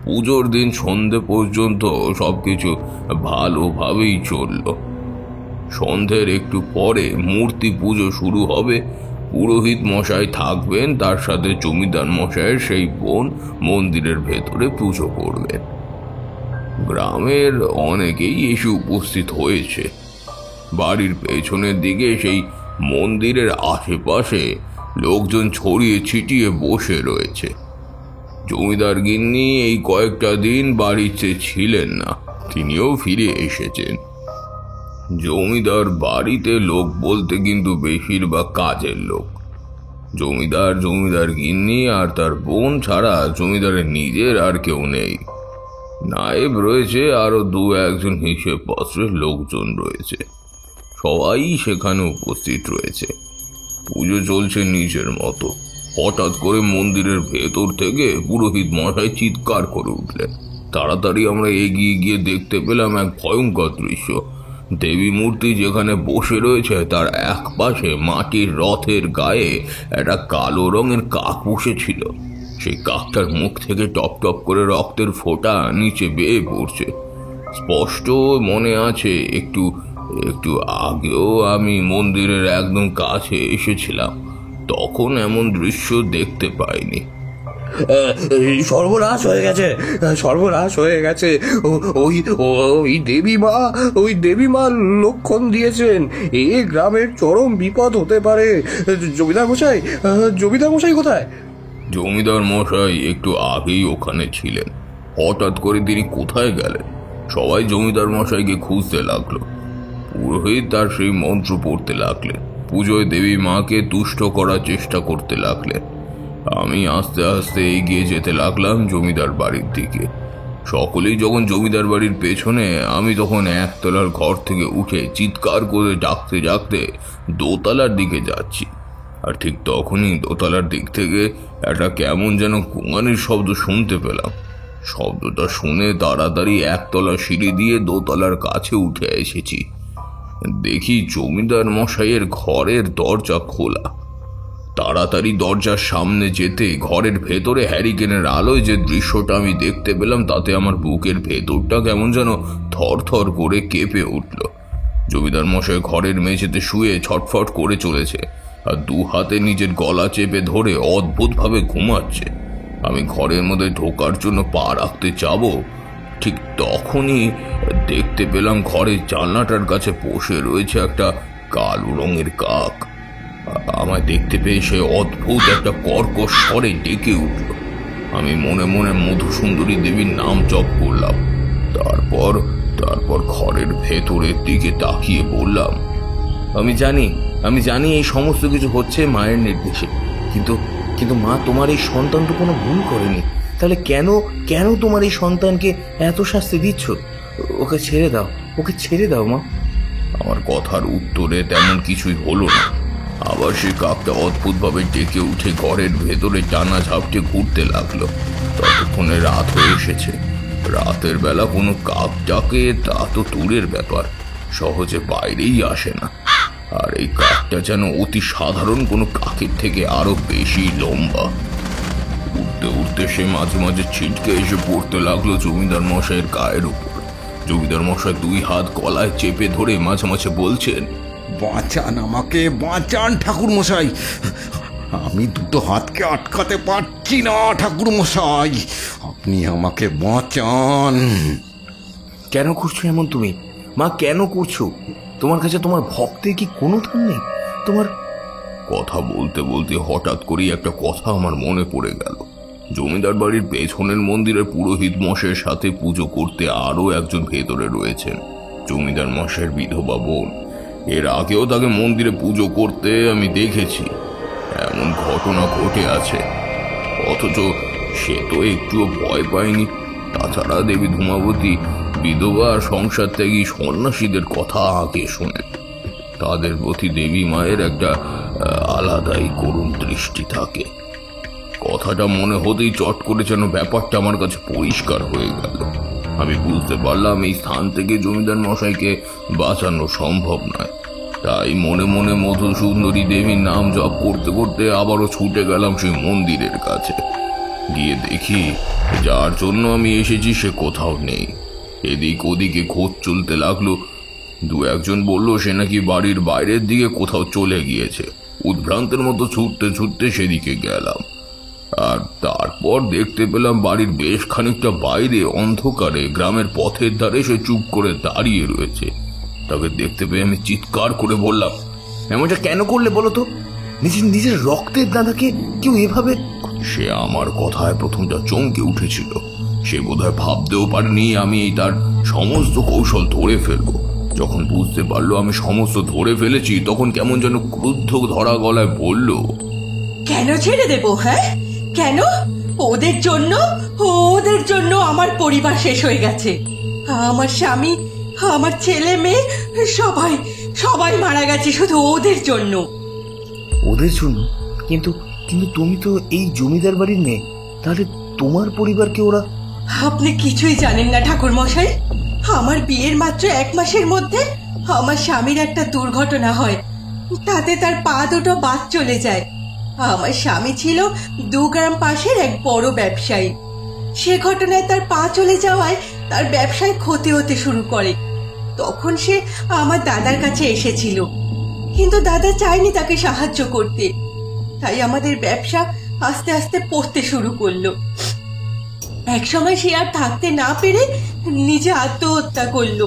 পুজোর দিন সন্ধে পর্যন্ত সবকিছু ভালোভাবেই চলল। সন্ধ্যের একটু পরে মূর্তি পুজো শুরু হবে। পুরোহিত মশাই থাকবেন, তার সাথে জমিদার মশাইয়ের সেই বোন মন্দিরের ভেতরে পুজো করবেন। গ্রামের অনেকেই এসে উপস্থিত হয়েছে। বাড়ির পেছনের দিকে সেই মন্দিরের আশেপাশে লোকজন ছড়িয়ে ছিটিয়ে বসে রয়েছে। জমিদার গিন্নি এই কয়েকটা দিন বাড়িতে ছিলেন না, তিনিও ফিরে এসেছেন। জমিদার বাড়িতে লোক বলতে কিন্তু বেশিরভাগ কাজের লোক। জমিদার গিন্নি আর তার বোন ছাড়া জমিদারের নিজের আর কেউ নেই। নায়েব রয়েছে, আরো দু একজন হিসেবপত্রের লোকজন রয়েছে। সবাই সেখানে উপস্থিত রয়েছে। পুজো চলছে নিজের মতো। হঠাৎ করে মন্দিরের ভেতর থেকে পুরোহিত মশাই চিৎকার করে উঠলেন। তাড়াতাড়ি আমরা এগিয়ে গিয়ে দেখতে পেলাম এক ভয়ঙ্কর দৃশ্য। দেবী মূর্তি যেখানে বসে রয়েছে তার এক পাশে মাটির রথের গায়ে একটা কালো রঙের কাক বসেছিল। সেই কাকটার মুখ থেকে টপ টপ করে রক্তের ফোঁটা নিচে বেয়ে পড়ছে। স্পষ্ট মনে আছে একটু আগেও আমি মন্দিরের একদম কাছে এসেছিলাম, তখন এমন দৃশ্য দেখতে পাইনি। সর্বনাশ হয়ে গেছে, সর্বনাশ হয়ে গেছে। ওই দেবী মা লক্ষণ দিয়েছেন এ গ্রামের চরম বিপদ হতে পারে। জমিদার মশাই কোথায়? জমিদার মশাই একটু আগেই ওখানে ছিলেন। হঠাৎ করে তিনি কোথায় গেলেন? সবাই জমিদার মশাইকে খুঁজতে লাগলো। পুরোহিত তার সেই মন্ত্র পড়তে লাগলেন। পুজোয় দেবী মাকে তুষ্ট করার চেষ্টা করতে লাগলেন। আমি আস্তে আস্তে এগিয়ে যেতে লাগলাম জমিদার বাড়ির দিকে। সকলেই যখন জমিদার বাড়ির পেছনে, আমি তখন একতলার ঘর থেকে উঠে চিৎকার করে ডাকতে দোতলার দিকে যাচ্ছি। আর ঠিক তখনই দোতলার দিক থেকে একটা কেমন যেন গোঙানির শব্দ শুনতে পেলাম। শব্দটা শুনে তাড়াতাড়ি একতলা সিঁড়ি দিয়ে দোতলার কাছে উঠে এসেছি। দেখি জমিদার মশাইয়ের ঘরের দরজা খোলা। তাড়াতাড়ি দরজার সামনে যেতে ঘরের ভেতরে হ্যারিকেনের আলোয় যে দৃশ্যটা আমি দেখতে পেলাম তাতে আমার বুকের ভেতরটা কেমন যেন থরথর করে কেঁপে উঠল। জমিদার মশাই ঘরের মেঝেতে শুয়ে ছটফট করে চলেছে আর দু হাতে নিজের গলা চেপে ধরে অদ্ভুতভাবে ঘুমাচ্ছে। আমি ঘরের মধ্যে ঢোকার জন্য পা রাখতে যাব, ঠিক তখনই দেখতে পেলাম ঘরের জানলাটার কাছে বসে রয়েছে একটা কালো রঙের কাক। আমায় দেখতে পেয়ে সে অদ্ভুত একটা কর্কশ স্বরে ডেকে উঠল। আমি মনে মনে মধুসুন্দরী দেবীর নাম জপ করলাম। তারপর ঘরের ভেতরের দিকে তাকিয়ে বললাম, আমি জানি এই সমস্ত কিছু হচ্ছে মায়ের নির্দেশে, কিন্তু মা, তোমার এই সন্তান তো কোনো ভুল করেনি। তাহলে কেন তোমার এই সন্তানকে এত শাস্তি দিচ্ছ? ওকে ছেড়ে দাও মা। আমার কথার উত্তরে তেমন কিছুই হলো না। আবার সে কাকটা অদ্ভুতভাবে ডেকে উঠে ঘরের ভেতরে টানা ঝাপটে ঘুরতে লাগলো। ততক্ষণে রাত হয়ে এসেছে। রাতের বেলা কোনো কাক ডাকে তা তো দূরের ব্যাপার, সহজে বাইরেই আসে না। আর এই কাকটা যেন অতি সাধারণ কোনো কাকের থেকে আরো বেশি লম্বা। উঠতে উঠতে সে মাঝে মাঝে ছিটকে এসে পড়তে লাগলো জমিদার মশাইয়ের গায়ের উপর। জমিদার মশাই দুই হাত গলায় চেপে ধরে মাঝে মাঝে বলছেন, বাঁচান আমাকে, বাঁচান ঠাকুর মশাই, আমি দুটো হাতকে আটকাতে পারছি না ঠাকুর মশাই, আপনি আমাকে বাঁচান। কেন করছো এমন তুমি মা? কেন করছো? তোমার কাছে তোমার ভক্তের কি কোনো দাম নেই? তোমার কথা বলতে বলতে হঠাৎ করেই একটা কথা আমার মনে পড়ে গেল। জমিদার বাড়ির পেছনের মন্দিরের পুরোহিত মশাইয়ের সাথে পুজো করতে আরো একজন ভেতরে রয়েছেন, জমিদার মশাইয়ের বিধবা বোন। এর আগেও তাকে মন্দিরে পুজো করতে আমি দেখেছি। এমন ঘটনা ঘটে আছে, অথচ সে তো একটুও ভয় পায়নি। তাছাড়া দেবী ধূমাবতী বিধবা সংসার ত্যাগী সন্ন্যাসীদের কথা আগে শোনেন। তাদের প্রতি দেবী মায়ের একটা আলাদাই করুণ দৃষ্টি থাকে। কথাটা মনে হতেই চট করে যেন ব্যাপারটা আমার কাছে পরিষ্কার হয়ে গেল। আমি বুঝতে পারলাম এই স্থান থেকে জমিদার মশাইকে বাঁচানো সম্ভব নয়। তাই মনে মনে মধুসুন্দরী দেবীর নাম জপ করতে করতে আবারও ছুটে গেলাম সেই মন্দিরের কাছে। গিয়ে দেখি যার জন্য আমি এসেছি সে কোথাও নেই। এদিক ওদিকে খোঁজ চলতে লাগলো। দু একজন বলল সে নাকি বাড়ির বাইরের দিকে কোথাও চলে গিয়েছে। উদ্ভ্রান্তের মতো ছুটতে ছুটতে সেদিকে গেলাম। আর তারপর দেখতে পেলাম বাড়ির বেশ খানিকটা বাইরে অন্ধকারে গ্রামের পথের ধারে সে চুপ করে দাঁড়িয়ে রয়েছে। তাকে দেখতে পেয়ে আমি চিৎকার করে বললাম, এমনটা কেন করলে বলো তো? নিজের নিজের রক্তের দাদাকে কেউ এভাবে? সে আমার কথায় প্রথমটা চমকে উঠেছিল। সে বোধহয় ভাবতেও পারেনি আমি তার সমস্ত কৌশল ধরে ফেলবো। যখন বুঝতে পারলো আমি সমস্ত ধরে ফেলেছি, তখন কেমন যেন ক্রুদ্ধ ধরা গলায় বলল, কেন ছেড়ে দেব? হ্যাঁ, কেন? ওদের জন্য আমার পরিবার শেষ হয়ে গেছে। আমার স্বামী, আমার ছেলে মেয়ে সবাই মারা গেছে শুধু ওদের জন্য। ওদের জন্য? কিন্তু কিন্তু তুমি তো এই জমিদার বাড়ির মেয়ে, তাহলে তোমার পরিবারকে ওরা? আপনি কিছুই জানেন না ঠাকুর মশাই। আমার বিয়ের মাত্র 1 মাসের মধ্যে আমার স্বামীর একটা দুর্ঘটনা হয়, তাতে তার পা দুটো বাদ চলে যায়। আমার স্বামী ছিল 2 গ্রাম পাশের এক বড় ব্যবসায়ী। সে ঘটনায় তার পা চলে যাওয়ায় তার ব্যবসায় ক্ষতি হতে শুরু করে। তখন সে আমার দাদার কাছে এসেছিল, কিন্তু দাদা চায়নি তাকে সাহায্য করতে। তাই আমাদের ব্যবসা আস্তে আস্তে পড়তে শুরু করলো। একসময় সে আর থাকতে না পেরে নিজে আত্মহত্যা করলো।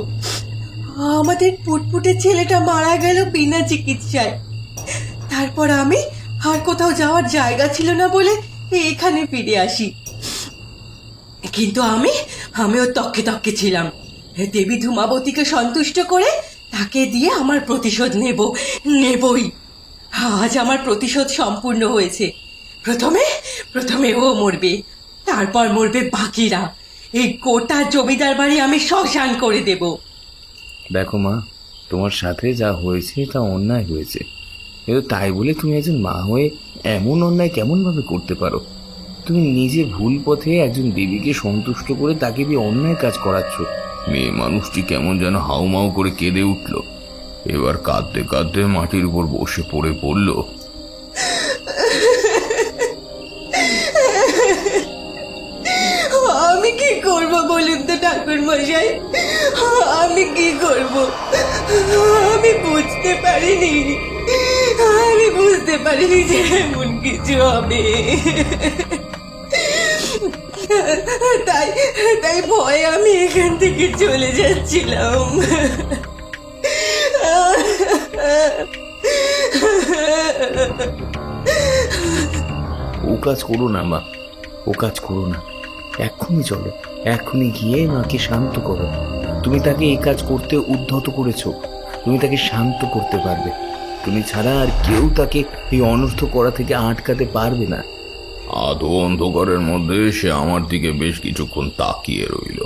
আমাদের পুটপুটে ছেলেটা মারা গেল বিনা চিকিৎসায়। তারপর আমি আর কোথাও যাওয়ার জায়গা ছিল না বলে এখানে ফিরে আসি। কিন্তু আমিও তককে ছিলাম। দেবী ধূমাবতীকে সন্তুষ্ট করে তাকে দিয়ে আমার প্রতিশোধ নেবই। আজ আমার প্রতিশোধ সম্পূর্ণ হয়েছে। প্রথমে ও মরবে, তারপর মরবে বাকিরা। এই গোটা জমিদার বাড়ি আমি শ্মশান করে দেব। দেখো মা, তোমার সাথে যা হয়েছে তা অন্যায় হয়েছে, কিন্তু তাই বলে তুমি একজন মা হয়ে এমন অন্যায় কেমন ভাবে করতে পারো? তুমি নিজে ভুল পথে একজন দেবীকে সন্তুষ্ট করে তাকে দিয়ে অন্যায় কাজ করাচ্ছ। মেয়ে মানুষটি কেমন যেন হাউমাউ করে কেঁদে উঠল। এবার কাঁদতে কাঁদতে মাটির উপর বসে পড়ে বলল, আমি কি করব বলুন তো ঠাকুর মশাই? আমি কি করব? আমি বুঝতে পারিনি যে এমন কিছু হবে। তাই ভয়ে আমি এখান থেকে চলে যাচ্ছিলাম। ও কাজ করো না মা, ও কাজ করো না। এক্ষুনি চলো, এক্ষুনি গিয়ে মাকে শান্ত করো। তুমি তাকে এই কাজ করতে উদ্ধত করেছো, তুমি তাকে শান্ত করতে পারবে। তুমি ছাড়া আর কেউ তাকে এই অনর্থ করা থেকে আটকাতে পারবে না। আধো অন্ধকারের মধ্যে সে আমার দিকে বেশ কিছুক্ষণ তাকিয়ে রইল।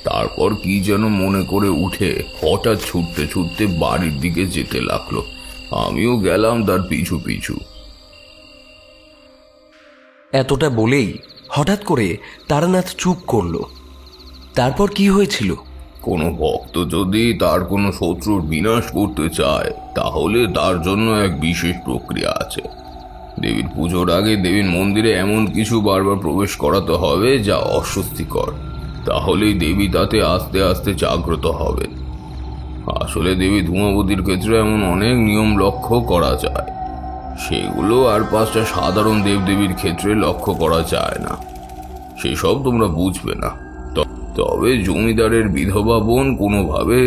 তারপর কি যেন মনে করে উঠে হঠাৎ ছুটতে ছুটতে বাড়ির দিকে যেতে লাগলো। আমিও গেলাম তার পিছু পিছু। এতটা বলেই হঠাৎ করে তারানাথ চুপ করল। তারপর কি হয়েছিল? কোনো ভক্ত যদি তার কোনো শত্রুর বিনাশ করতে চায়, তাহলে তার জন্য এক বিশেষ প্রক্রিয়া আছে। দেবীর পুজোর আগে দেবীর মন্দিরে এমন কিছু বারবার প্রবেশ করাতে হবে যা অস্বস্তিকর। তাহলেই দেবী তাতে আস্তে আস্তে জাগ্রত হবেন। আসলে দেবী ধূমাবতীর ক্ষেত্রে এমন অনেক নিয়ম লক্ষ্য করা যায়, সেগুলো আর 5টা সাধারণ দেবদেবীর ক্ষেত্রে লক্ষ্য করা যায় না। সেসব তোমরা বুঝবে না। তবে জমিদারের বিধবা বোন কোনোভাবে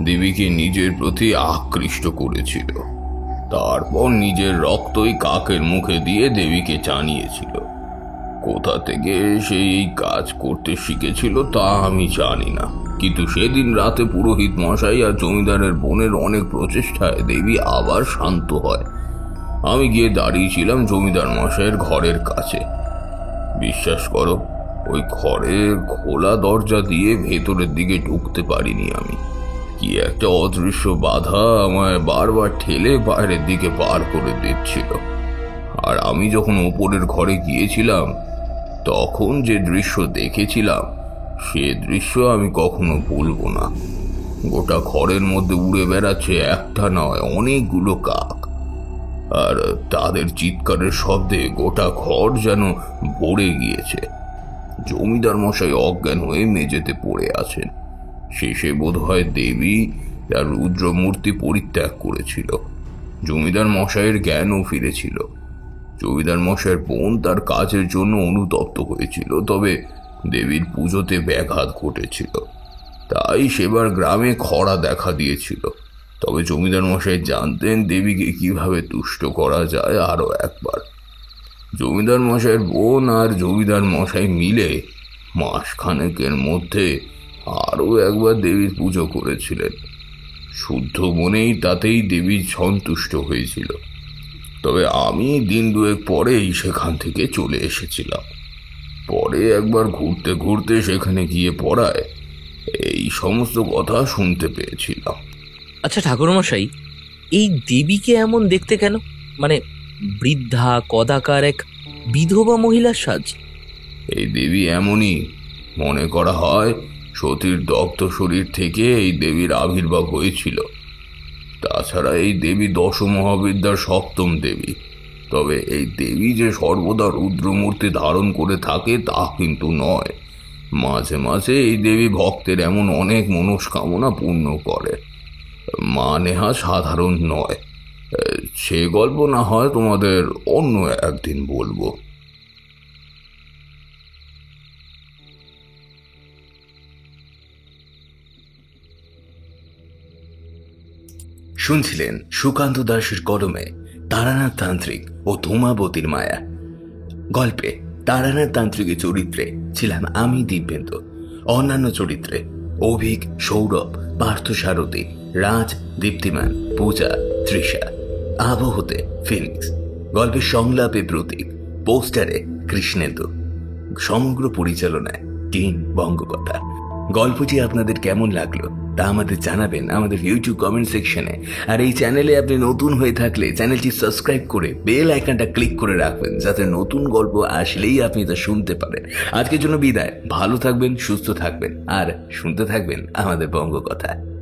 দেবীকে নিজের প্রতি আকৃষ্ট করেছিল। তারপর নিজের রক্তই কাকের মুখে দিয়ে দেবীকে জানিয়েছিল। কোথা থেকে সেই কাজ করতে শিখেছিল তা আমি জানি না, কিন্তু সেদিন রাতে পুরোহিত মশাই আর জমিদারের বোনের অনেক প্রচেষ্টায় দেবী আবার শান্ত হয়। আমি গিয়ে দাঁড়িয়েছিলাম জমিদার মশাইয়ের ঘরের কাছে। বিশ্বাস করো, ওই ঘরের খোলা দরজা দিয়ে ভেতরের দিকে ঢুকতে পারিনি আমি। কি একটা অদৃশ্য বাধা আমায় বারবার ঠেলে বাইরের দিকে পার করে দিচ্ছিল। আর আমি যখন ওপরের ঘরে গিয়েছিলাম, তখন যে দৃশ্য দেখেছিলাম, সে দৃশ্য আমি কখনো ভুলবো না। গোটা ঘরের মধ্যে উড়ে বেড়াচ্ছে একটা নয় অনেকগুলো কাক, আর তাদের চিৎকারের শব্দে গোটা ঘর যেন ভরে গিয়েছে। জমিদার মশাই অজ্ঞান হয়ে মেঝেতে পড়ে আছেন। শেষে বোধহয় দেবী তার রুদ্রমূর্তি পরিত্যাগ করেছিল। জমিদার মশাইয়ের জ্ঞানও ফিরেছিল। জমিদার মশাইয়ের বোন তার কাজের জন্য অনুতপ্ত হয়েছিল, তবে দেবীর পুজোতে ব্যাঘাত ঘটেছিল, তাই সেবার গ্রামে খরা দেখা দিয়েছিল। তবে জমিদার মশাই জানতেন দেবীকে কিভাবে তুষ্ট করা যায় আরো একবার। জমিদার মশাইয়ের বোন আর জমিদার মশাই মিলে মাসখানেকের মধ্যে আরো একবার দেবীর পুজো করেছিলেন। শুদ্ধ মনেই তাতেই দেবী সন্তুষ্ট হয়েছিল। তবে আমি দিন দুয়েক পরেই সেখান থেকে চলে এসেছিলাম। পরে একবার ঘুরতে ঘুরতে সেখানে গিয়ে পড়ায় এই সমস্ত কথা শুনতে পেয়েছিলাম। আচ্ছা ঠাকুরমশাই, এই দেবীকে এমন দেখতে কেন? মানে বৃদ্ধা কদাকার এক বিধবা মহিলার সাজ। এই দেবী এমনই, মনে করা হয় সতীর দগ্ধ শরীর থেকে এই দেবীর আবির্ভাব হয়েছিল। তাছাড়া এই দেবী দশমহাবিদ্যার সপ্তম দেবী। তবে এই দেবী যে সর্বদা রুদ্রমূর্তি ধারণ করে থাকে তা কিন্তু নয়। মাঝে মাঝে এই দেবী ভক্তের এমন অনেক মনস্কামনা পূর্ণ করে। মা নেহা সাধারণ নয়। সে গল্প না হয় তোমাদের অন্য একদিন বলবো। শুনছিলেন সুকান্ত দাসের কলমে তারানাথ তান্ত্রিক ও ধূমাবতীর মায়া। গল্পে তারানাথ তান্ত্রিকের চরিত্রে ছিলাম আমি দিব্যেন্দু। অন্যান্য চরিত্রে অভিক, সৌরভ, পার্থসারথী, রাজ, দীপ্তিমান, পূজা, তৃষা। আবহতে ফিনিক্স। গল্পের সংলাপে প্রতীক, পোস্টারে কৃষ্ণেন্দু। সমগ্র পরিচালনায় টিম বঙ্গকথা। গল্পটি আপনাদের কেমন লাগলো তা আমাদের জানাবেন আমাদের ইউটিউব কমেন্ট সেকশনে। আর এই চ্যানেলে আপনি নতুন হয়ে থাকলে চ্যানেলটি সাবস্ক্রাইব করে বেল আইকনটা ক্লিক করে রাখবেন, যাতে নতুন গল্প আসলেই আপনি তা শুনতে পারেন। আজকের জন্য বিদায়। ভালো থাকবেন, সুস্থ থাকবেন আর শুনতে থাকবেন আমাদের বঙ্গকথা।